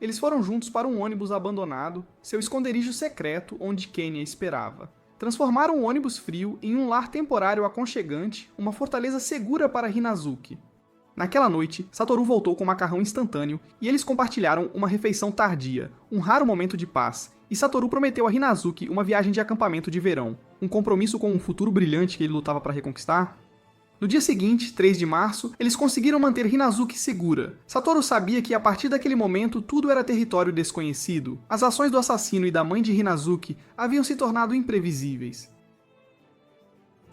Eles foram juntos para um ônibus abandonado, seu esconderijo secreto onde Kenya esperava. Transformaram o ônibus frio em um lar temporário aconchegante, uma fortaleza segura para Hinazuki. Naquela noite, Satoru voltou com macarrão instantâneo e eles compartilharam uma refeição tardia, um raro momento de paz, e Satoru prometeu a Hinazuki uma viagem de acampamento de verão, um compromisso com um futuro brilhante que ele lutava para reconquistar. No dia seguinte, 3 de março, eles conseguiram manter Hinazuki segura. Satoru sabia que a partir daquele momento tudo era território desconhecido. As ações do assassino e da mãe de Hinazuki haviam se tornado imprevisíveis.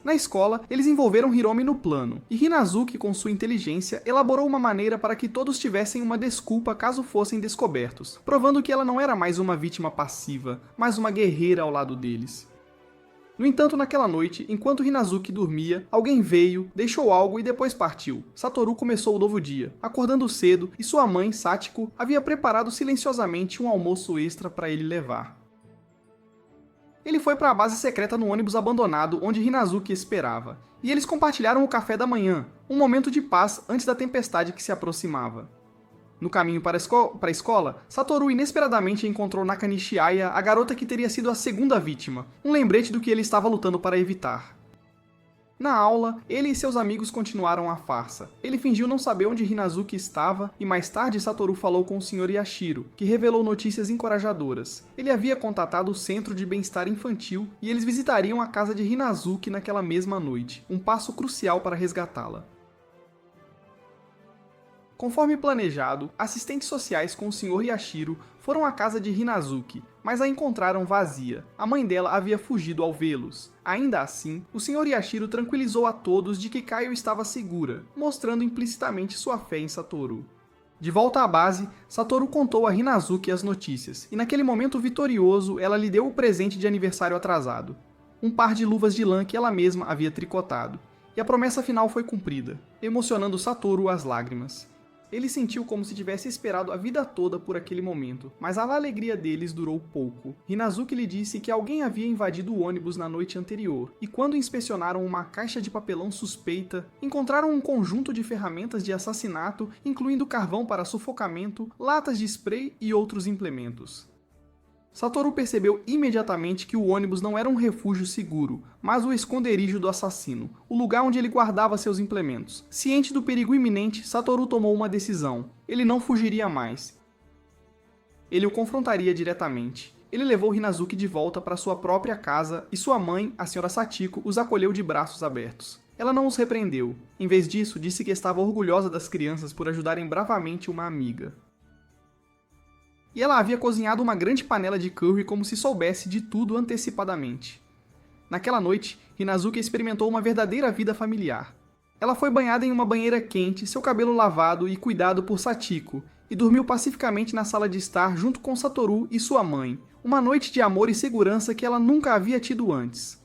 Na escola, eles envolveram Hiromi no plano, e Hinazuki, com sua inteligência, elaborou uma maneira para que todos tivessem uma desculpa caso fossem descobertos, provando que ela não era mais uma vítima passiva, mas uma guerreira ao lado deles. No entanto, naquela noite, enquanto Hinazuki dormia, alguém veio, deixou algo e depois partiu. Satoru começou o novo dia, acordando cedo, e sua mãe, Sachiko, havia preparado silenciosamente um almoço extra para ele levar. Ele foi para a base secreta no ônibus abandonado onde Hinazuki esperava, e eles compartilharam o café da manhã, um momento de paz antes da tempestade que se aproximava. No caminho para a escola, Satoru inesperadamente encontrou Nakanishi Aya, a garota que teria sido a segunda vítima, um lembrete do que ele estava lutando para evitar. Na aula, ele e seus amigos continuaram a farsa. Ele fingiu não saber onde Hinazuki estava, e mais tarde Satoru falou com o Sr. Yashiro, que revelou notícias encorajadoras. Ele havia contatado o Centro de Bem-Estar Infantil, e eles visitariam a casa de Hinazuki naquela mesma noite, um passo crucial para resgatá-la. Conforme planejado, assistentes sociais com o Sr. Yashiro foram à casa de Hinazuki, mas a encontraram vazia. A mãe dela havia fugido ao vê-los. Ainda assim, o Sr. Yashiro tranquilizou a todos de que Kaio estava segura, mostrando implicitamente sua fé em Satoru. De volta à base, Satoru contou a Hinazuki as notícias, e naquele momento vitorioso, ela lhe deu o presente de aniversário atrasado. Um par de luvas de lã que ela mesma havia tricotado. E a promessa final foi cumprida, emocionando Satoru às lágrimas. Ele sentiu como se tivesse esperado a vida toda por aquele momento, mas a alegria deles durou pouco. Hinazuki lhe disse que alguém havia invadido o ônibus na noite anterior, e quando inspecionaram uma caixa de papelão suspeita, encontraram um conjunto de ferramentas de assassinato, incluindo carvão para sufocamento, latas de spray e outros implementos. Satoru percebeu imediatamente que o ônibus não era um refúgio seguro, mas o esconderijo do assassino, o lugar onde ele guardava seus implementos. Ciente do perigo iminente, Satoru tomou uma decisão. Ele não fugiria mais. Ele o confrontaria diretamente. Ele levou Hinazuki de volta para sua própria casa e sua mãe, a Sra. Sachiko, os acolheu de braços abertos. Ela não os repreendeu. Em vez disso, disse que estava orgulhosa das crianças por ajudarem bravamente uma amiga. E ela havia cozinhado uma grande panela de curry como se soubesse de tudo antecipadamente. Naquela noite, Hinazuki experimentou uma verdadeira vida familiar. Ela foi banhada em uma banheira quente, seu cabelo lavado e cuidado por Sachiko, e dormiu pacificamente na sala de estar junto com Satoru e sua mãe, uma noite de amor e segurança que ela nunca havia tido antes.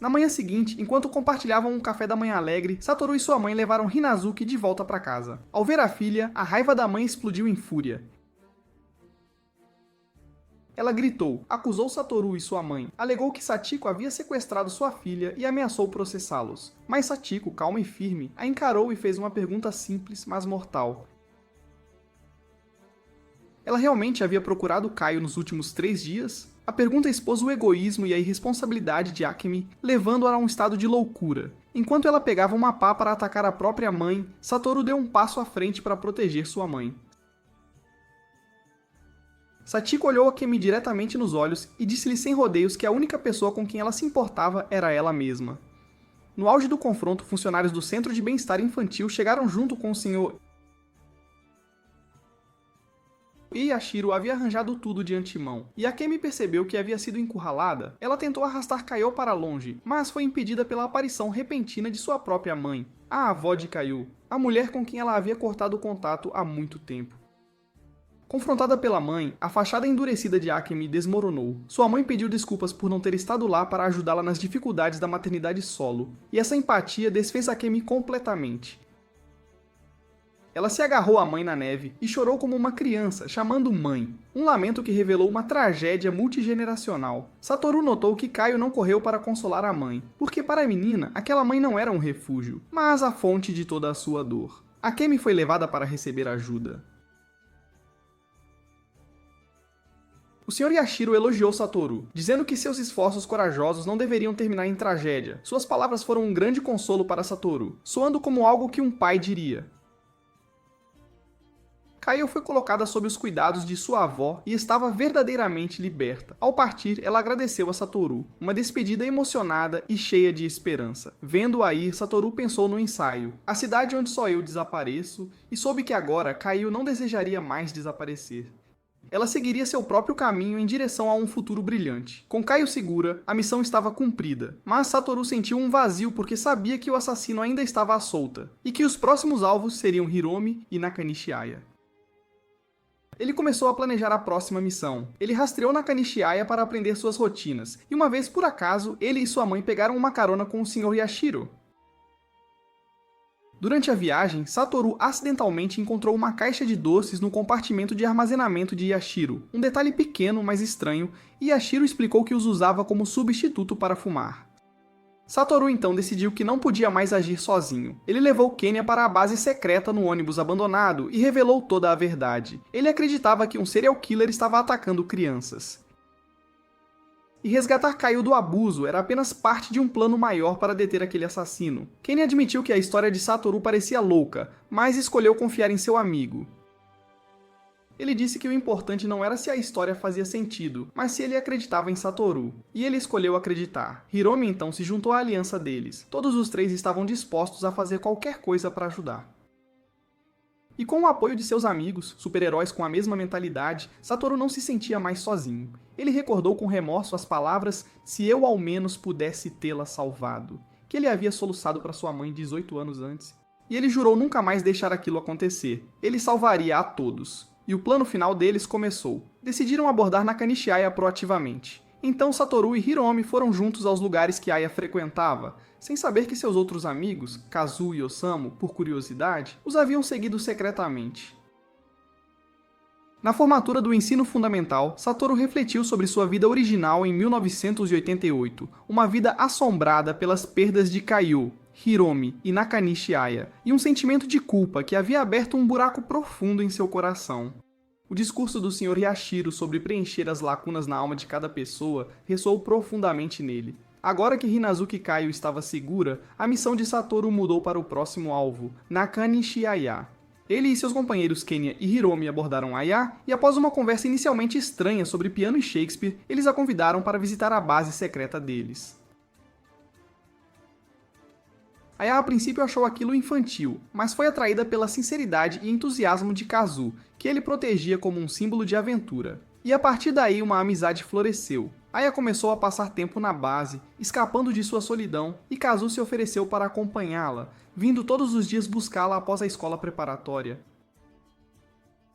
Na manhã seguinte, enquanto compartilhavam um café da manhã alegre, Satoru e sua mãe levaram Hinazuki de volta para casa. Ao ver a filha, a raiva da mãe explodiu em fúria. Ela gritou, acusou Satoru e sua mãe, alegou que Sachiko havia sequestrado sua filha e ameaçou processá-los. Mas Sachiko, calma e firme, a encarou e fez uma pergunta simples, mas mortal. Ela realmente havia procurado Kaio nos últimos 3 dias? A pergunta expôs o egoísmo e a irresponsabilidade de Akemi, levando-a a um estado de loucura. Enquanto ela pegava uma pá para atacar a própria mãe, Satoru deu um passo à frente para proteger sua mãe. Sachiko olhou Akemi diretamente nos olhos e disse-lhe sem rodeios que a única pessoa com quem ela se importava era ela mesma. No auge do confronto, funcionários do Centro de Bem-Estar Infantil chegaram junto com o Sr. Yashiro havia arranjado tudo de antemão, e Akemi percebeu que havia sido encurralada. Ela tentou arrastar Kaio para longe, mas foi impedida pela aparição repentina de sua própria mãe, a avó de Kaio, a mulher com quem ela havia cortado o contato há muito tempo. Confrontada pela mãe, a fachada endurecida de Akemi desmoronou. Sua mãe pediu desculpas por não ter estado lá para ajudá-la nas dificuldades da maternidade solo, e essa empatia desfez Akemi completamente. Ela se agarrou à mãe na neve e chorou como uma criança, chamando mãe. Um lamento que revelou uma tragédia multigeneracional. Satoru notou que Kaio não correu para consolar a mãe, porque para a menina, aquela mãe não era um refúgio, mas a fonte de toda a sua dor. Akemi foi levada para receber ajuda. O Sr. Yashiro elogiou Satoru, dizendo que seus esforços corajosos não deveriam terminar em tragédia. Suas palavras foram um grande consolo para Satoru, soando como algo que um pai diria. Kaio foi colocada sob os cuidados de sua avó e estava verdadeiramente liberta. Ao partir, ela agradeceu a Satoru, uma despedida emocionada e cheia de esperança. Vendo-a ir, Satoru pensou no ensaio, a cidade onde só eu desapareço, e soube que agora Kaio não desejaria mais desaparecer. Ela seguiria seu próprio caminho em direção a um futuro brilhante. Com Kaio segura, a missão estava cumprida, mas Satoru sentiu um vazio porque sabia que o assassino ainda estava à solta, e que os próximos alvos seriam Hiromi e Nakanishi-aya. Ele começou a planejar a próxima missão. Ele rastreou Nakanishi-aya para aprender suas rotinas, e uma vez por acaso, ele e sua mãe pegaram uma carona com o Sr. Yashiro. Durante a viagem, Satoru acidentalmente encontrou uma caixa de doces no compartimento de armazenamento de Yashiro, um detalhe pequeno, mas estranho, e Yashiro explicou que os usava como substituto para fumar. Satoru então decidiu que não podia mais agir sozinho. Ele levou Kenya para a base secreta no ônibus abandonado e revelou toda a verdade. Ele acreditava que um serial killer estava atacando crianças. E resgatar Kaio do abuso era apenas parte de um plano maior para deter aquele assassino. Kenya admitiu que a história de Satoru parecia louca, mas escolheu confiar em seu amigo. Ele disse que o importante não era se a história fazia sentido, mas se ele acreditava em Satoru. E ele escolheu acreditar. Hiromi então se juntou à aliança deles. Todos os 3 estavam dispostos a fazer qualquer coisa para ajudar. E com o apoio de seus amigos, super-heróis com a mesma mentalidade, Satoru não se sentia mais sozinho. Ele recordou com remorso as palavras "se eu ao menos pudesse tê-la salvado", que ele havia soluçado para sua mãe 18 anos antes. E ele jurou nunca mais deixar aquilo acontecer. Ele salvaria a todos. E o plano final deles começou. Decidiram abordar Nakanishi-aya proativamente. Então Satoru e Hiromi foram juntos aos lugares que Aya frequentava, sem saber que seus outros amigos, Kazuo e Osamu, por curiosidade, os haviam seguido secretamente. Na formatura do ensino fundamental, Satoru refletiu sobre sua vida original em 1988, uma vida assombrada pelas perdas de Kaio, Hiromi e Nakanishi-aya, e um sentimento de culpa que havia aberto um buraco profundo em seu coração. O discurso do Sr. Yashiro sobre preencher as lacunas na alma de cada pessoa ressoou profundamente nele. Agora que Hinazuki Kaio estava segura, a missão de Satoru mudou para o próximo alvo, Nakanishi-aya. Ele e seus companheiros Kenya e Hiromi abordaram Aya, e após uma conversa inicialmente estranha sobre piano e Shakespeare, eles a convidaram para visitar a base secreta deles. Aya a princípio achou aquilo infantil, mas foi atraída pela sinceridade e entusiasmo de Kazu, que ele protegia como um símbolo de aventura. E a partir daí uma amizade floresceu. Aya começou a passar tempo na base, escapando de sua solidão, e Kazu se ofereceu para acompanhá-la, vindo todos os dias buscá-la após a escola preparatória.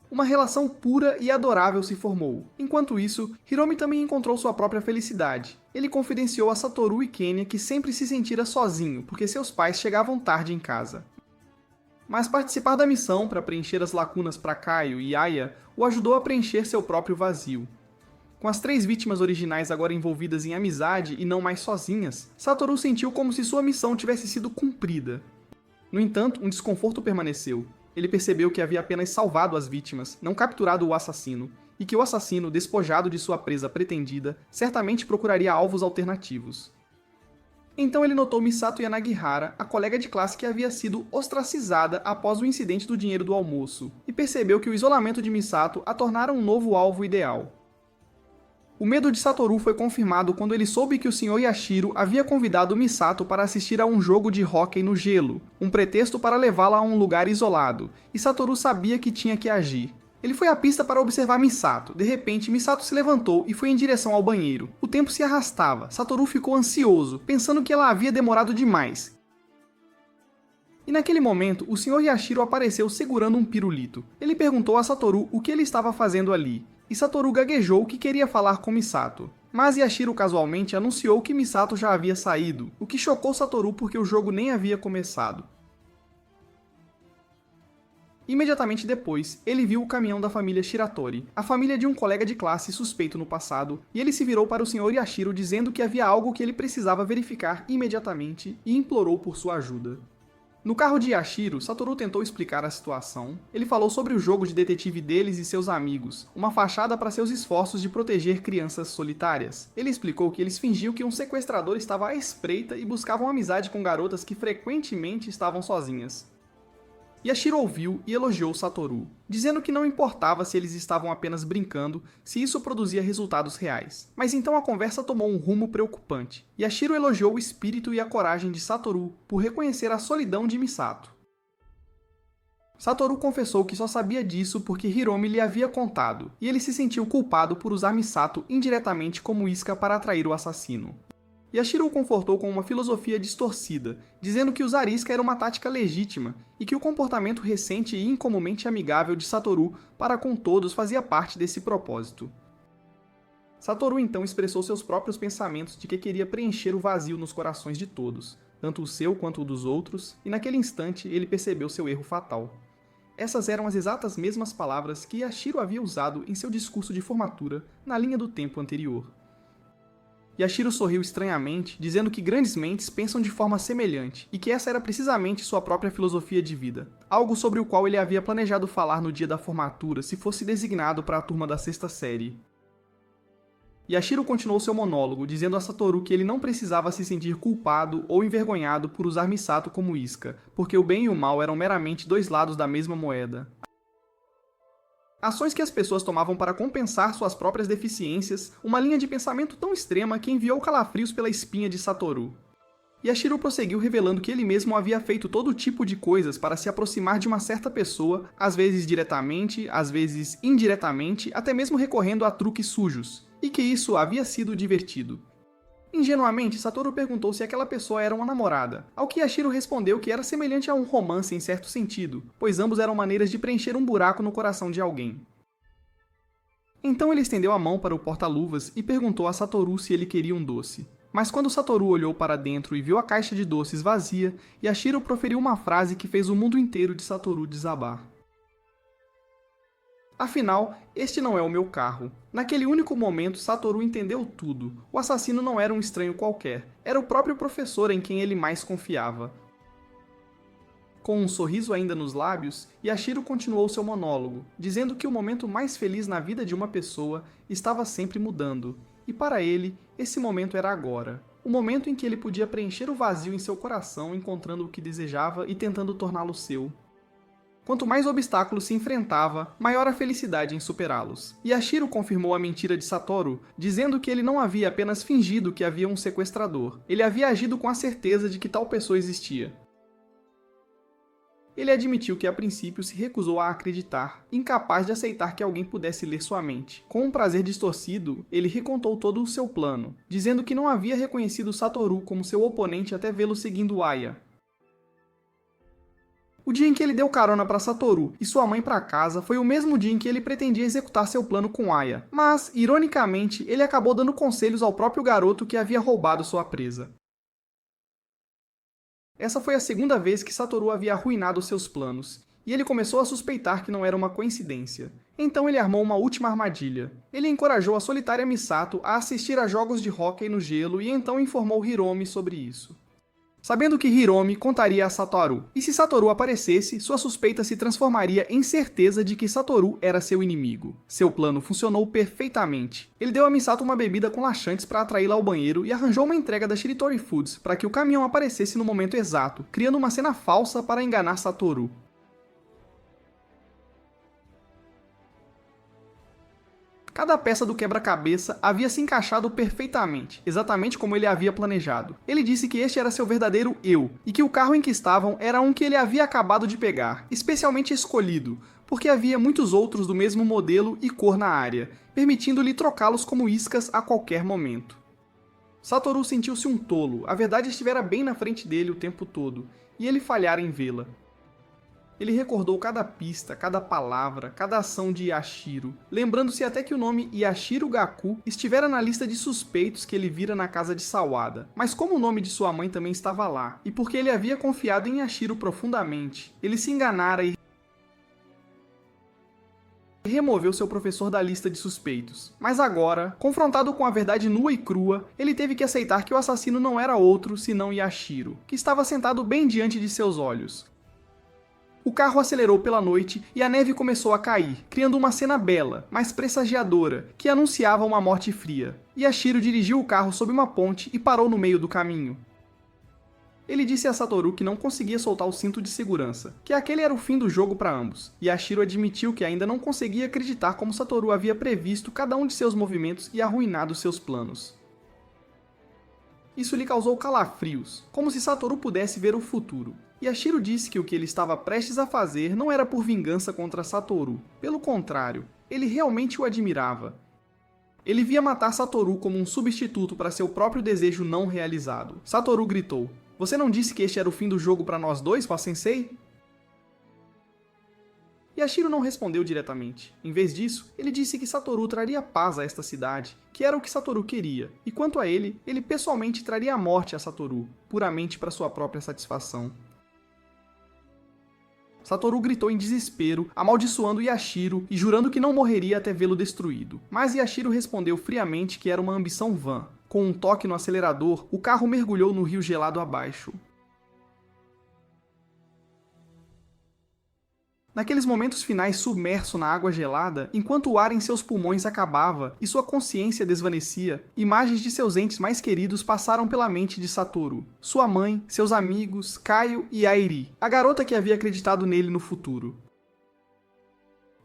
Uma relação pura e adorável se formou. Enquanto isso, Hiromi também encontrou sua própria felicidade. Ele confidenciou a Satoru e Kenya que sempre se sentira sozinho, porque seus pais chegavam tarde em casa. Mas participar da missão para preencher as lacunas para Kaio e Aya o ajudou a preencher seu próprio vazio. Com as 3 vítimas originais agora envolvidas em amizade e não mais sozinhas, Satoru sentiu como se sua missão tivesse sido cumprida. No entanto, um desconforto permaneceu. Ele percebeu que havia apenas salvado as vítimas, não capturado o assassino, e que o assassino, despojado de sua presa pretendida, certamente procuraria alvos alternativos. Então ele notou Misato Yanagihara, a colega de classe que havia sido ostracizada após o incidente do dinheiro do almoço, e percebeu que o isolamento de Misato a tornara um novo alvo ideal. O medo de Satoru foi confirmado quando ele soube que o Sr. Yashiro havia convidado Misato para assistir a um jogo de hóquei no gelo, um pretexto para levá-la a um lugar isolado, e Satoru sabia que tinha que agir. Ele foi à pista para observar Misato. De repente, Misato se levantou e foi em direção ao banheiro. O tempo se arrastava. Satoru ficou ansioso, pensando que ela havia demorado demais. E naquele momento, o Sr. Yashiro apareceu segurando um pirulito. Ele perguntou a Satoru o que ele estava fazendo ali, e Satoru gaguejou que queria falar com Misato. Mas Yashiro casualmente anunciou que Misato já havia saído, o que chocou Satoru porque o jogo nem havia começado. Imediatamente depois, ele viu o caminhão da família Shiratori, a família de um colega de classe suspeito no passado, e ele se virou para o Sr. Yashiro dizendo que havia algo que ele precisava verificar imediatamente e implorou por sua ajuda. No carro de Yashiro, Satoru tentou explicar a situação. Ele falou sobre o jogo de detetive deles e seus amigos, uma fachada para seus esforços de proteger crianças solitárias. Ele explicou que eles fingiam que um sequestrador estava à espreita e buscavam amizade com garotas que frequentemente estavam sozinhas. Yashiro ouviu e elogiou Satoru, dizendo que não importava se eles estavam apenas brincando, se isso produzia resultados reais. Mas então a conversa tomou um rumo preocupante. Yashiro elogiou o espírito e a coragem de Satoru por reconhecer a solidão de Misato. Satoru confessou que só sabia disso porque Hiromi lhe havia contado, e ele se sentiu culpado por usar Misato indiretamente como isca para atrair o assassino. Yashiro o confortou com uma filosofia distorcida, dizendo que usar isca era uma tática legítima e que o comportamento recente e incomumente amigável de Satoru para com todos fazia parte desse propósito. Satoru então expressou seus próprios pensamentos de que queria preencher o vazio nos corações de todos, tanto o seu quanto o dos outros, e naquele instante ele percebeu seu erro fatal. Essas eram as exatas mesmas palavras que Yashiro havia usado em seu discurso de formatura na linha do tempo anterior. Yashiro sorriu estranhamente, dizendo que grandes mentes pensam de forma semelhante, e que essa era precisamente sua própria filosofia de vida, algo sobre o qual ele havia planejado falar no dia da formatura se fosse designado para a turma da 6ª série. Yashiro continuou seu monólogo, dizendo a Satoru que ele não precisava se sentir culpado ou envergonhado por usar Misato como isca, porque o bem e o mal eram meramente 2 lados da mesma moeda. Ações que as pessoas tomavam para compensar suas próprias deficiências, uma linha de pensamento tão extrema que enviou calafrios pela espinha de Satoru. Yashiro prosseguiu revelando que ele mesmo havia feito todo tipo de coisas para se aproximar de uma certa pessoa, às vezes diretamente, às vezes indiretamente, até mesmo recorrendo a truques sujos, e que isso havia sido divertido. Ingenuamente, Satoru perguntou se aquela pessoa era uma namorada, ao que Yashiro respondeu que era semelhante a um romance em certo sentido, pois ambos eram maneiras de preencher um buraco no coração de alguém. Então ele estendeu a mão para o porta-luvas e perguntou a Satoru se ele queria um doce. Mas quando Satoru olhou para dentro e viu a caixa de doces vazia, Yashiro proferiu uma frase que fez o mundo inteiro de Satoru desabar. Afinal, este não é o meu carro. Naquele único momento, Satoru entendeu tudo. O assassino não era um estranho qualquer. Era o próprio professor em quem ele mais confiava. Com um sorriso ainda nos lábios, Yashiro continuou seu monólogo, dizendo que o momento mais feliz na vida de uma pessoa estava sempre mudando. E para ele, esse momento era agora. O momento em que ele podia preencher o vazio em seu coração encontrando o que desejava e tentando torná-lo seu. Quanto mais obstáculos se enfrentava, maior a felicidade em superá-los. Yashiro confirmou a mentira de Satoru, dizendo que ele não havia apenas fingido que havia um sequestrador, ele havia agido com a certeza de que tal pessoa existia. Ele admitiu que a princípio se recusou a acreditar, incapaz de aceitar que alguém pudesse ler sua mente. Com um prazer distorcido, ele recontou todo o seu plano, dizendo que não havia reconhecido Satoru como seu oponente até vê-lo seguindo Aya. O dia em que ele deu carona para Satoru e sua mãe para casa foi o mesmo dia em que ele pretendia executar seu plano com Aya, mas, ironicamente, ele acabou dando conselhos ao próprio garoto que havia roubado sua presa. Essa foi a segunda vez que Satoru havia arruinado seus planos, e ele começou a suspeitar que não era uma coincidência. Então ele armou uma última armadilha. Ele encorajou a solitária Misato a assistir a jogos de hóquei no gelo e então informou Hiromi sobre isso. Sabendo que Hiromi contaria a Satoru, e se Satoru aparecesse, sua suspeita se transformaria em certeza de que Satoru era seu inimigo. Seu plano funcionou perfeitamente. Ele deu a Misato uma bebida com laxantes para atraí-la ao banheiro e arranjou uma entrega da Shiritori Foods para que o caminhão aparecesse no momento exato, criando uma cena falsa para enganar Satoru. Cada peça do quebra-cabeça havia se encaixado perfeitamente, exatamente como ele havia planejado. Ele disse que este era seu verdadeiro eu, e que o carro em que estavam era um que ele havia acabado de pegar, especialmente escolhido, porque havia muitos outros do mesmo modelo e cor na área, permitindo-lhe trocá-los como iscas a qualquer momento. Satoru sentiu-se um tolo, a verdade estivera bem na frente dele o tempo todo, e ele falhara em vê-la. Ele recordou cada pista, cada palavra, cada ação de Yashiro, lembrando-se até que o nome Yashiro Gaku estivera na lista de suspeitos que ele vira na casa de Sawada. Mas como o nome de sua mãe também estava lá, e porque ele havia confiado em Yashiro profundamente, ele se enganara e removeu seu professor da lista de suspeitos. Mas agora, confrontado com a verdade nua e crua, ele teve que aceitar que o assassino não era outro senão Yashiro, que estava sentado bem diante de seus olhos. O carro acelerou pela noite e a neve começou a cair, criando uma cena bela, mas pressagiadora, que anunciava uma morte fria. Yashiro dirigiu o carro sob uma ponte e parou no meio do caminho. Ele disse a Satoru que não conseguia soltar o cinto de segurança, que aquele era o fim do jogo para ambos. Yashiro admitiu que ainda não conseguia acreditar como Satoru havia previsto cada um de seus movimentos e arruinado seus planos. Isso lhe causou calafrios, como se Satoru pudesse ver o futuro. Yashiro disse que o que ele estava prestes a fazer não era por vingança contra Satoru. Pelo contrário, ele realmente o admirava. Ele via matar Satoru como um substituto para seu próprio desejo não realizado. Satoru gritou: "Você não disse que este era o fim do jogo para nós dois, Sensei?" Yashiro não respondeu diretamente. Em vez disso, ele disse que Satoru traria paz a esta cidade, que era o que Satoru queria, e quanto a ele pessoalmente traria a morte a Satoru, puramente para sua própria satisfação. Satoru gritou em desespero, amaldiçoando Yashiro e jurando que não morreria até vê-lo destruído. Mas Yashiro respondeu friamente que era uma ambição vã. Com um toque no acelerador, o carro mergulhou no rio gelado abaixo. Naqueles momentos finais submerso na água gelada, enquanto o ar em seus pulmões acabava e sua consciência desvanecia, imagens de seus entes mais queridos passaram pela mente de Satoru. Sua mãe, seus amigos, Kaio e Airi, a garota que havia acreditado nele no futuro.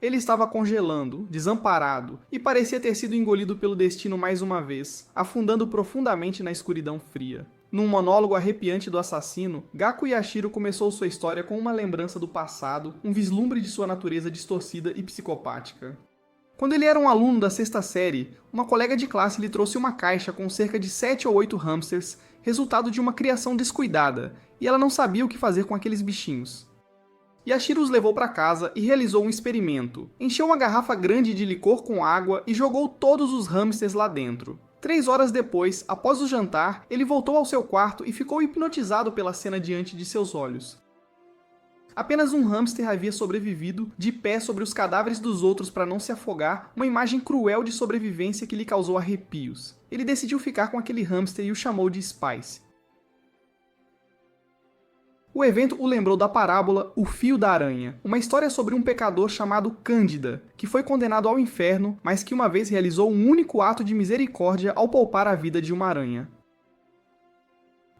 Ele estava congelando, desamparado, e parecia ter sido engolido pelo destino mais uma vez, afundando profundamente na escuridão fria. Num monólogo arrepiante do assassino, Gaku Yashiro começou sua história com uma lembrança do passado, um vislumbre de sua natureza distorcida e psicopática. Quando ele era um aluno da sexta série, uma colega de classe lhe trouxe uma caixa com cerca de 7 ou 8 hamsters, resultado de uma criação descuidada, e ela não sabia o que fazer com aqueles bichinhos. Yashiro os levou para casa e realizou um experimento. Encheu uma garrafa grande de licor com água e jogou todos os hamsters lá dentro. 3 horas depois, após o jantar, ele voltou ao seu quarto e ficou hipnotizado pela cena diante de seus olhos. Apenas um hamster havia sobrevivido, de pé sobre os cadáveres dos outros para não se afogar, uma imagem cruel de sobrevivência que lhe causou arrepios. Ele decidiu ficar com aquele hamster e o chamou de Spice. O evento o lembrou da parábola O Fio da Aranha, uma história sobre um pecador chamado Cândida, que foi condenado ao inferno, mas que uma vez realizou um único ato de misericórdia ao poupar a vida de uma aranha.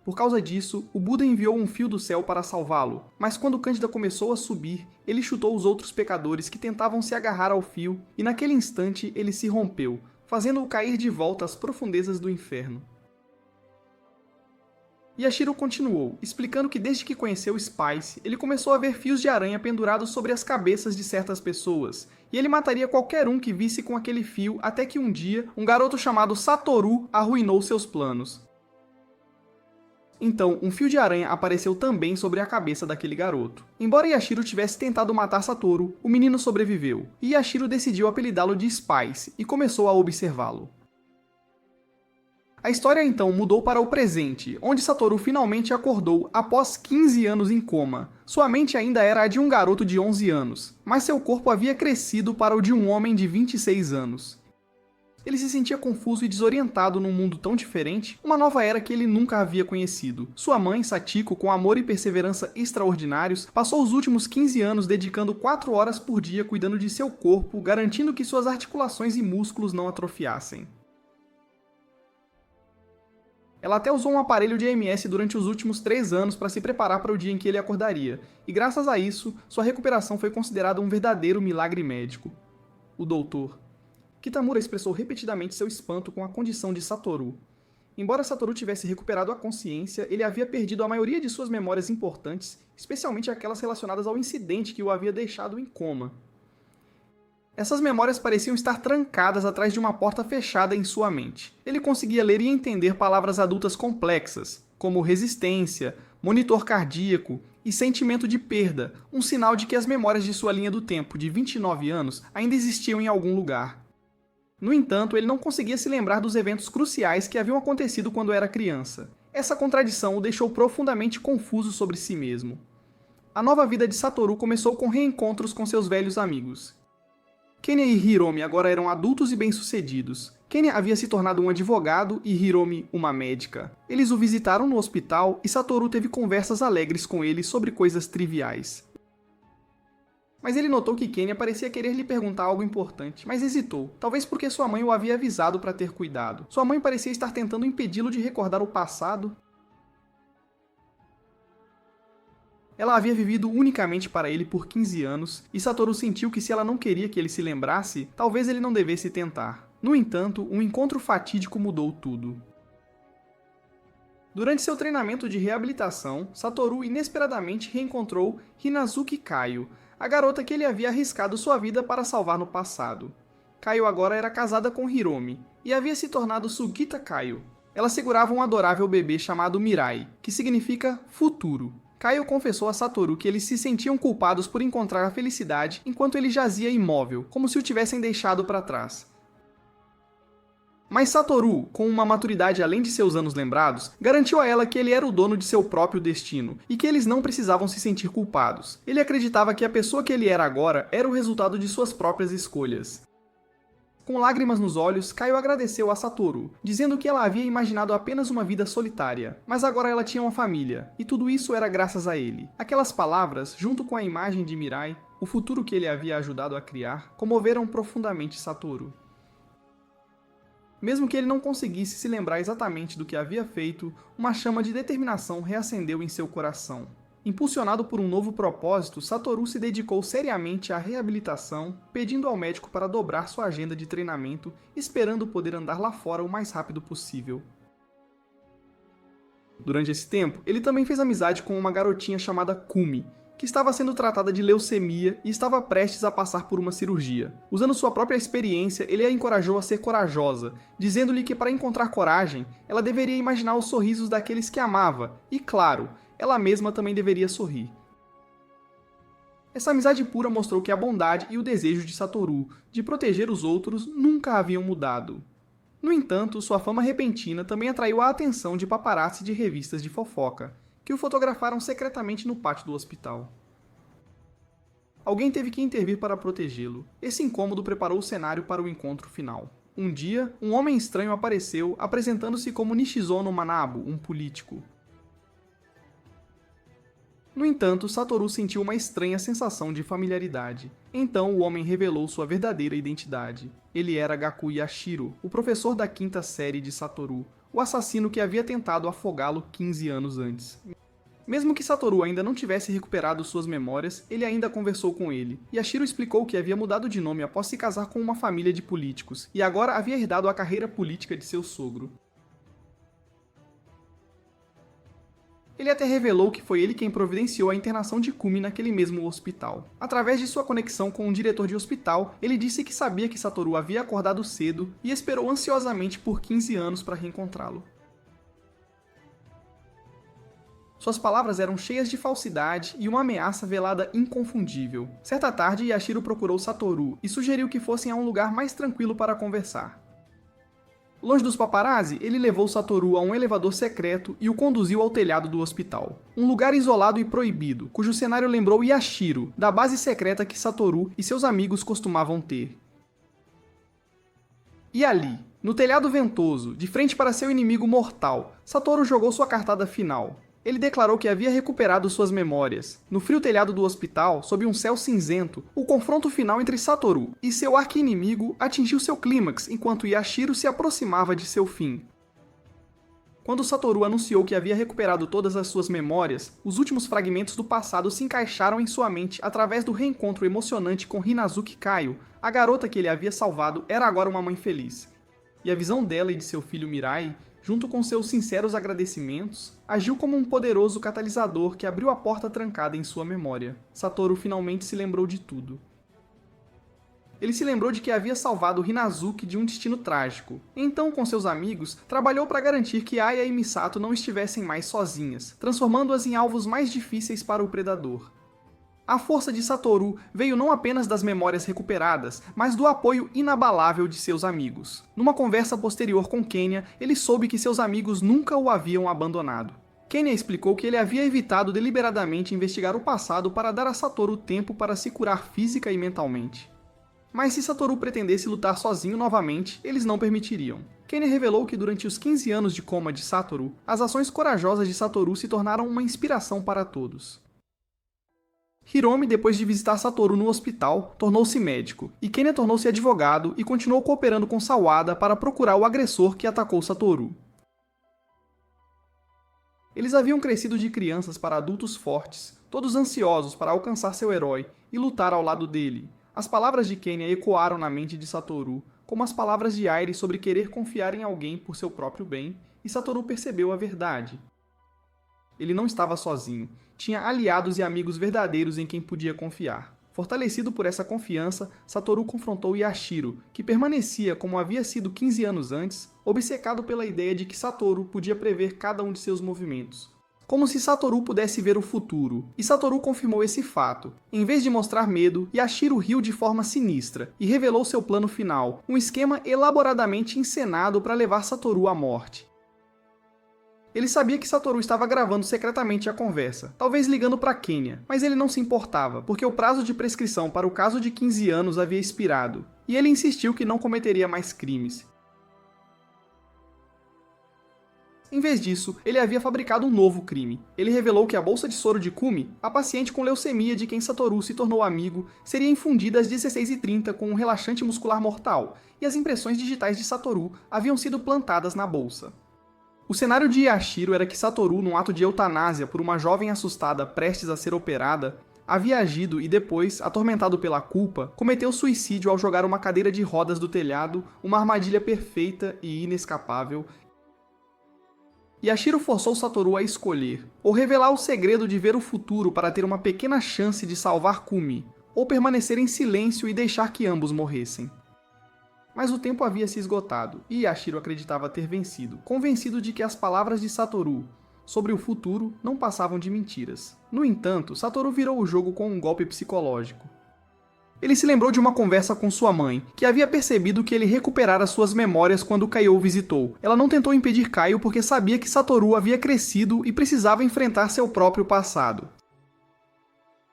Por causa disso, o Buda enviou um fio do céu para salvá-lo, mas quando Cândida começou a subir, ele chutou os outros pecadores que tentavam se agarrar ao fio, e naquele instante ele se rompeu, fazendo-o cair de volta às profundezas do inferno. Yashiro continuou, explicando que desde que conheceu Spice, ele começou a ver fios de aranha pendurados sobre as cabeças de certas pessoas, e ele mataria qualquer um que visse com aquele fio até que um dia, um garoto chamado Satoru arruinou seus planos. Então, um fio de aranha apareceu também sobre a cabeça daquele garoto. Embora Yashiro tivesse tentado matar Satoru, o menino sobreviveu, e Yashiro decidiu apelidá-lo de Spice e começou a observá-lo. A história então mudou para o presente, onde Satoru finalmente acordou após 15 anos em coma. Sua mente ainda era a de um garoto de 11 anos, mas seu corpo havia crescido para o de um homem de 26 anos. Ele se sentia confuso e desorientado num mundo tão diferente, uma nova era que ele nunca havia conhecido. Sua mãe, Satiko, com amor e perseverança extraordinários, passou os últimos 15 anos dedicando 4 horas por dia cuidando de seu corpo, garantindo que suas articulações e músculos não atrofiassem. Ela até usou um aparelho de EMS durante os últimos 3 anos para se preparar para o dia em que ele acordaria, e graças a isso, sua recuperação foi considerada um verdadeiro milagre médico. O doutor Kitamura expressou repetidamente seu espanto com a condição de Satoru. Embora Satoru tivesse recuperado a consciência, ele havia perdido a maioria de suas memórias importantes, especialmente aquelas relacionadas ao incidente que o havia deixado em coma. Essas memórias pareciam estar trancadas atrás de uma porta fechada em sua mente. Ele conseguia ler e entender palavras adultas complexas, como resistência, monitor cardíaco e sentimento de perda, um sinal de que as memórias de sua linha do tempo de 29 anos ainda existiam em algum lugar. No entanto, ele não conseguia se lembrar dos eventos cruciais que haviam acontecido quando era criança. Essa contradição o deixou profundamente confuso sobre si mesmo. A nova vida de Satoru começou com reencontros com seus velhos amigos. Kenya e Hiromi agora eram adultos e bem-sucedidos. Kenya havia se tornado um advogado e Hiromi uma médica. Eles o visitaram no hospital e Satoru teve conversas alegres com ele sobre coisas triviais. Mas ele notou que Kenya parecia querer lhe perguntar algo importante, mas hesitou, talvez porque sua mãe o havia avisado para ter cuidado. Sua mãe parecia estar tentando impedi-lo de recordar o passado. Ela havia vivido unicamente para ele por 15 anos, e Satoru sentiu que se ela não queria que ele se lembrasse, talvez ele não devesse tentar. No entanto, um encontro fatídico mudou tudo. Durante seu treinamento de reabilitação, Satoru inesperadamente reencontrou Hinazuki Kaio, a garota que ele havia arriscado sua vida para salvar no passado. Kaio agora era casada com Hiromi, e havia se tornado Sugita Kaio. Ela segurava um adorável bebê chamado Mirai, que significa futuro. Kaio confessou a Satoru que eles se sentiam culpados por encontrar a felicidade enquanto ele jazia imóvel, como se o tivessem deixado para trás. Mas Satoru, com uma maturidade além de seus anos lembrados, garantiu a ela que ele era o dono de seu próprio destino e que eles não precisavam se sentir culpados. Ele acreditava que a pessoa que ele era agora era o resultado de suas próprias escolhas. Com lágrimas nos olhos, Kaio agradeceu a Satoru, dizendo que ela havia imaginado apenas uma vida solitária, mas agora ela tinha uma família, e tudo isso era graças a ele. Aquelas palavras, junto com a imagem de Mirai, o futuro que ele havia ajudado a criar, comoveram profundamente Satoru. Mesmo que ele não conseguisse se lembrar exatamente do que havia feito, uma chama de determinação reacendeu em seu coração. Impulsionado por um novo propósito, Satoru se dedicou seriamente à reabilitação, pedindo ao médico para dobrar sua agenda de treinamento, esperando poder andar lá fora o mais rápido possível. Durante esse tempo, ele também fez amizade com uma garotinha chamada Kumi, que estava sendo tratada de leucemia e estava prestes a passar por uma cirurgia. Usando sua própria experiência, ele a encorajou a ser corajosa, dizendo-lhe que para encontrar coragem, ela deveria imaginar os sorrisos daqueles que amava, e claro, ela mesma também deveria sorrir. Essa amizade pura mostrou que a bondade e o desejo de Satoru de proteger os outros nunca haviam mudado. No entanto, sua fama repentina também atraiu a atenção de paparazzi de revistas de fofoca, que o fotografaram secretamente no pátio do hospital. Alguém teve que intervir para protegê-lo. Esse incômodo preparou o cenário para o encontro final. Um dia, um homem estranho apareceu, apresentando-se como Nishizono Manabu, um político. No entanto, Satoru sentiu uma estranha sensação de familiaridade. Então o homem revelou sua verdadeira identidade. Ele era Gaku Yashiro, o professor da 5ª série de Satoru, o assassino que havia tentado afogá-lo 15 anos antes. Mesmo que Satoru ainda não tivesse recuperado suas memórias, ele ainda conversou com ele. Yashiro explicou que havia mudado de nome após se casar com uma família de políticos, e agora havia herdado a carreira política de seu sogro. Ele até revelou que foi ele quem providenciou a internação de Kumi naquele mesmo hospital. Através de sua conexão com um diretor de hospital, ele disse que sabia que Satoru havia acordado cedo e esperou ansiosamente por 15 anos para reencontrá-lo. Suas palavras eram cheias de falsidade e uma ameaça velada inconfundível. Certa tarde, Yashiro procurou Satoru e sugeriu que fossem a um lugar mais tranquilo para conversar. Longe dos paparazzi, ele levou Satoru a um elevador secreto e o conduziu ao telhado do hospital. Um lugar isolado e proibido, cujo cenário lembrou Yashiro, da base secreta que Satoru e seus amigos costumavam ter. E ali, no telhado ventoso, de frente para seu inimigo mortal, Satoru jogou sua cartada final. Ele declarou que havia recuperado suas memórias. No frio telhado do hospital, sob um céu cinzento, o confronto final entre Satoru e seu arqui-inimigo atingiu seu clímax enquanto Yashiro se aproximava de seu fim. Quando Satoru anunciou que havia recuperado todas as suas memórias, os últimos fragmentos do passado se encaixaram em sua mente através do reencontro emocionante com Hinazuki Kaio. A garota que ele havia salvado era agora uma mãe feliz. E a visão dela e de seu filho Mirai, junto com seus sinceros agradecimentos, agiu como um poderoso catalisador que abriu a porta trancada em sua memória. Satoru finalmente se lembrou de tudo. Ele se lembrou de que havia salvado Hinazuki de um destino trágico. Então, com seus amigos, trabalhou para garantir que Aya e Misato não estivessem mais sozinhas, transformando-as em alvos mais difíceis para o predador. A força de Satoru veio não apenas das memórias recuperadas, mas do apoio inabalável de seus amigos. Numa conversa posterior com Kenya, ele soube que seus amigos nunca o haviam abandonado. Kenya explicou que ele havia evitado deliberadamente investigar o passado para dar a Satoru tempo para se curar física e mentalmente. Mas se Satoru pretendesse lutar sozinho novamente, eles não permitiriam. Kenya revelou que durante os 15 anos de coma de Satoru, as ações corajosas de Satoru se tornaram uma inspiração para todos. Hiromi, depois de visitar Satoru no hospital, tornou-se médico, e Kenya tornou-se advogado e continuou cooperando com Sawada para procurar o agressor que atacou Satoru. Eles haviam crescido de crianças para adultos fortes, todos ansiosos para alcançar seu herói e lutar ao lado dele. As palavras de Kenya ecoaram na mente de Satoru, como as palavras de Airi sobre querer confiar em alguém por seu próprio bem, e Satoru percebeu a verdade. Ele não estava sozinho. Tinha aliados e amigos verdadeiros em quem podia confiar. Fortalecido por essa confiança, Satoru confrontou Yashiro, que permanecia como havia sido 15 anos antes, obcecado pela ideia de que Satoru podia prever cada um de seus movimentos. Como se Satoru pudesse ver o futuro, e Satoru confirmou esse fato. Em vez de mostrar medo, Yashiro riu de forma sinistra e revelou seu plano final, um esquema elaboradamente encenado para levar Satoru à morte. Ele sabia que Satoru estava gravando secretamente a conversa, talvez ligando para Kenya, mas ele não se importava, porque o prazo de prescrição para o caso de 15 anos havia expirado, e ele insistiu que não cometeria mais crimes. Em vez disso, ele havia fabricado um novo crime. Ele revelou que a bolsa de soro de Kumi, a paciente com leucemia de quem Satoru se tornou amigo, seria infundida às 16h30 com um relaxante muscular mortal, e as impressões digitais de Satoru haviam sido plantadas na bolsa. O cenário de Yashiro era que Satoru, num ato de eutanásia por uma jovem assustada prestes a ser operada, havia agido e depois, atormentado pela culpa, cometeu suicídio ao jogar uma cadeira de rodas do telhado, uma armadilha perfeita e inescapável. Yashiro forçou Satoru a escolher, ou revelar o segredo de ver o futuro para ter uma pequena chance de salvar Kumi, ou permanecer em silêncio e deixar que ambos morressem. Mas o tempo havia se esgotado, e Yashiro acreditava ter vencido, convencido de que as palavras de Satoru sobre o futuro não passavam de mentiras. No entanto, Satoru virou o jogo com um golpe psicológico. Ele se lembrou de uma conversa com sua mãe, que havia percebido que ele recuperara suas memórias quando Kaio o visitou. Ela não tentou impedir Kaio porque sabia que Satoru havia crescido e precisava enfrentar seu próprio passado.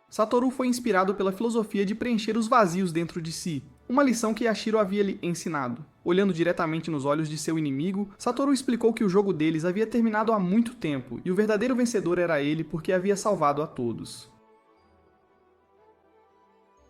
Satoru foi inspirado pela filosofia de preencher os vazios dentro de si, uma lição que Yashiro havia lhe ensinado. Olhando diretamente nos olhos de seu inimigo, Satoru explicou que o jogo deles havia terminado há muito tempo, e o verdadeiro vencedor era ele porque havia salvado a todos.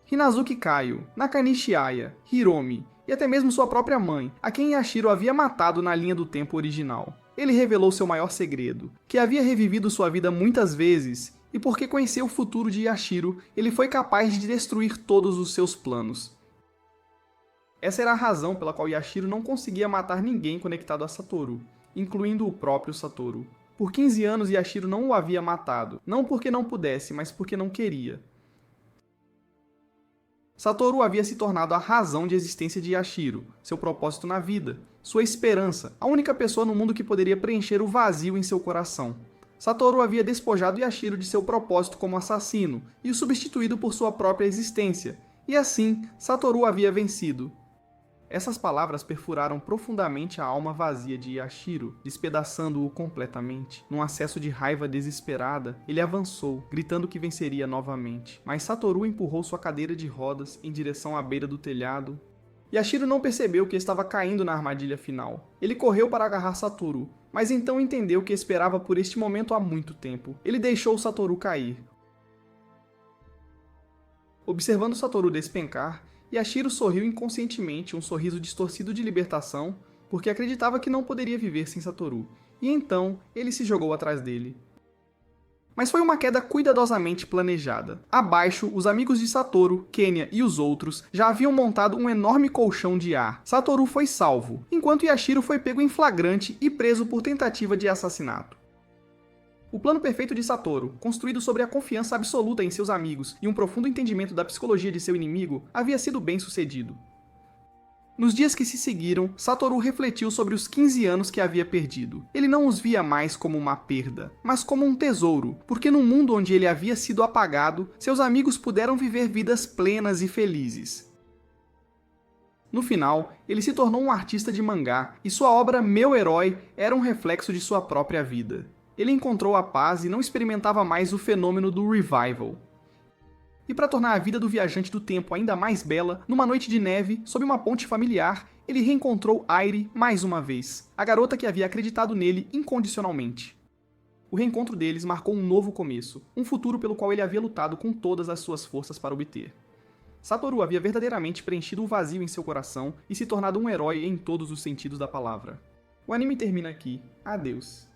Hinazuki Kaio, Nakanishi Aya, Hiromi e até mesmo sua própria mãe, a quem Yashiro havia matado na linha do tempo original. Ele revelou seu maior segredo, que havia revivido sua vida muitas vezes, e porque conhecia o futuro de Yashiro, ele foi capaz de destruir todos os seus planos. Essa era a razão pela qual Yashiro não conseguia matar ninguém conectado a Satoru, incluindo o próprio Satoru. Por 15 anos, Yashiro não o havia matado, não porque não pudesse, mas porque não queria. Satoru havia se tornado a razão de existência de Yashiro, seu propósito na vida, sua esperança, a única pessoa no mundo que poderia preencher o vazio em seu coração. Satoru havia despojado Yashiro de seu propósito como assassino e o substituído por sua própria existência, e assim, Satoru havia vencido. Essas palavras perfuraram profundamente a alma vazia de Yashiro, despedaçando-o completamente. Num acesso de raiva desesperada, ele avançou, gritando que venceria novamente. Mas Satoru empurrou sua cadeira de rodas em direção à beira do telhado. Yashiro não percebeu que estava caindo na armadilha final. Ele correu para agarrar Satoru, mas então entendeu que esperava por este momento há muito tempo. Ele deixou Satoru cair. Observando Satoru despencar, Yashiro sorriu inconscientemente, um sorriso distorcido de libertação, porque acreditava que não poderia viver sem Satoru, e então ele se jogou atrás dele. Mas foi uma queda cuidadosamente planejada. Abaixo, os amigos de Satoru, Kenya e os outros já haviam montado um enorme colchão de ar. Satoru foi salvo, enquanto Yashiro foi pego em flagrante e preso por tentativa de assassinato. O plano perfeito de Satoru, construído sobre a confiança absoluta em seus amigos e um profundo entendimento da psicologia de seu inimigo, havia sido bem sucedido. Nos dias que se seguiram, Satoru refletiu sobre os 15 anos que havia perdido. Ele não os via mais como uma perda, mas como um tesouro, porque no mundo onde ele havia sido apagado, seus amigos puderam viver vidas plenas e felizes. No final, ele se tornou um artista de mangá, e sua obra Meu Herói era um reflexo de sua própria vida. Ele encontrou a paz e não experimentava mais o fenômeno do revival. E para tornar a vida do viajante do tempo ainda mais bela, numa noite de neve, sob uma ponte familiar, ele reencontrou Airi mais uma vez, a garota que havia acreditado nele incondicionalmente. O reencontro deles marcou um novo começo, um futuro pelo qual ele havia lutado com todas as suas forças para obter. Satoru havia verdadeiramente preenchido o vazio em seu coração e se tornado um herói em todos os sentidos da palavra. O anime termina aqui. Adeus.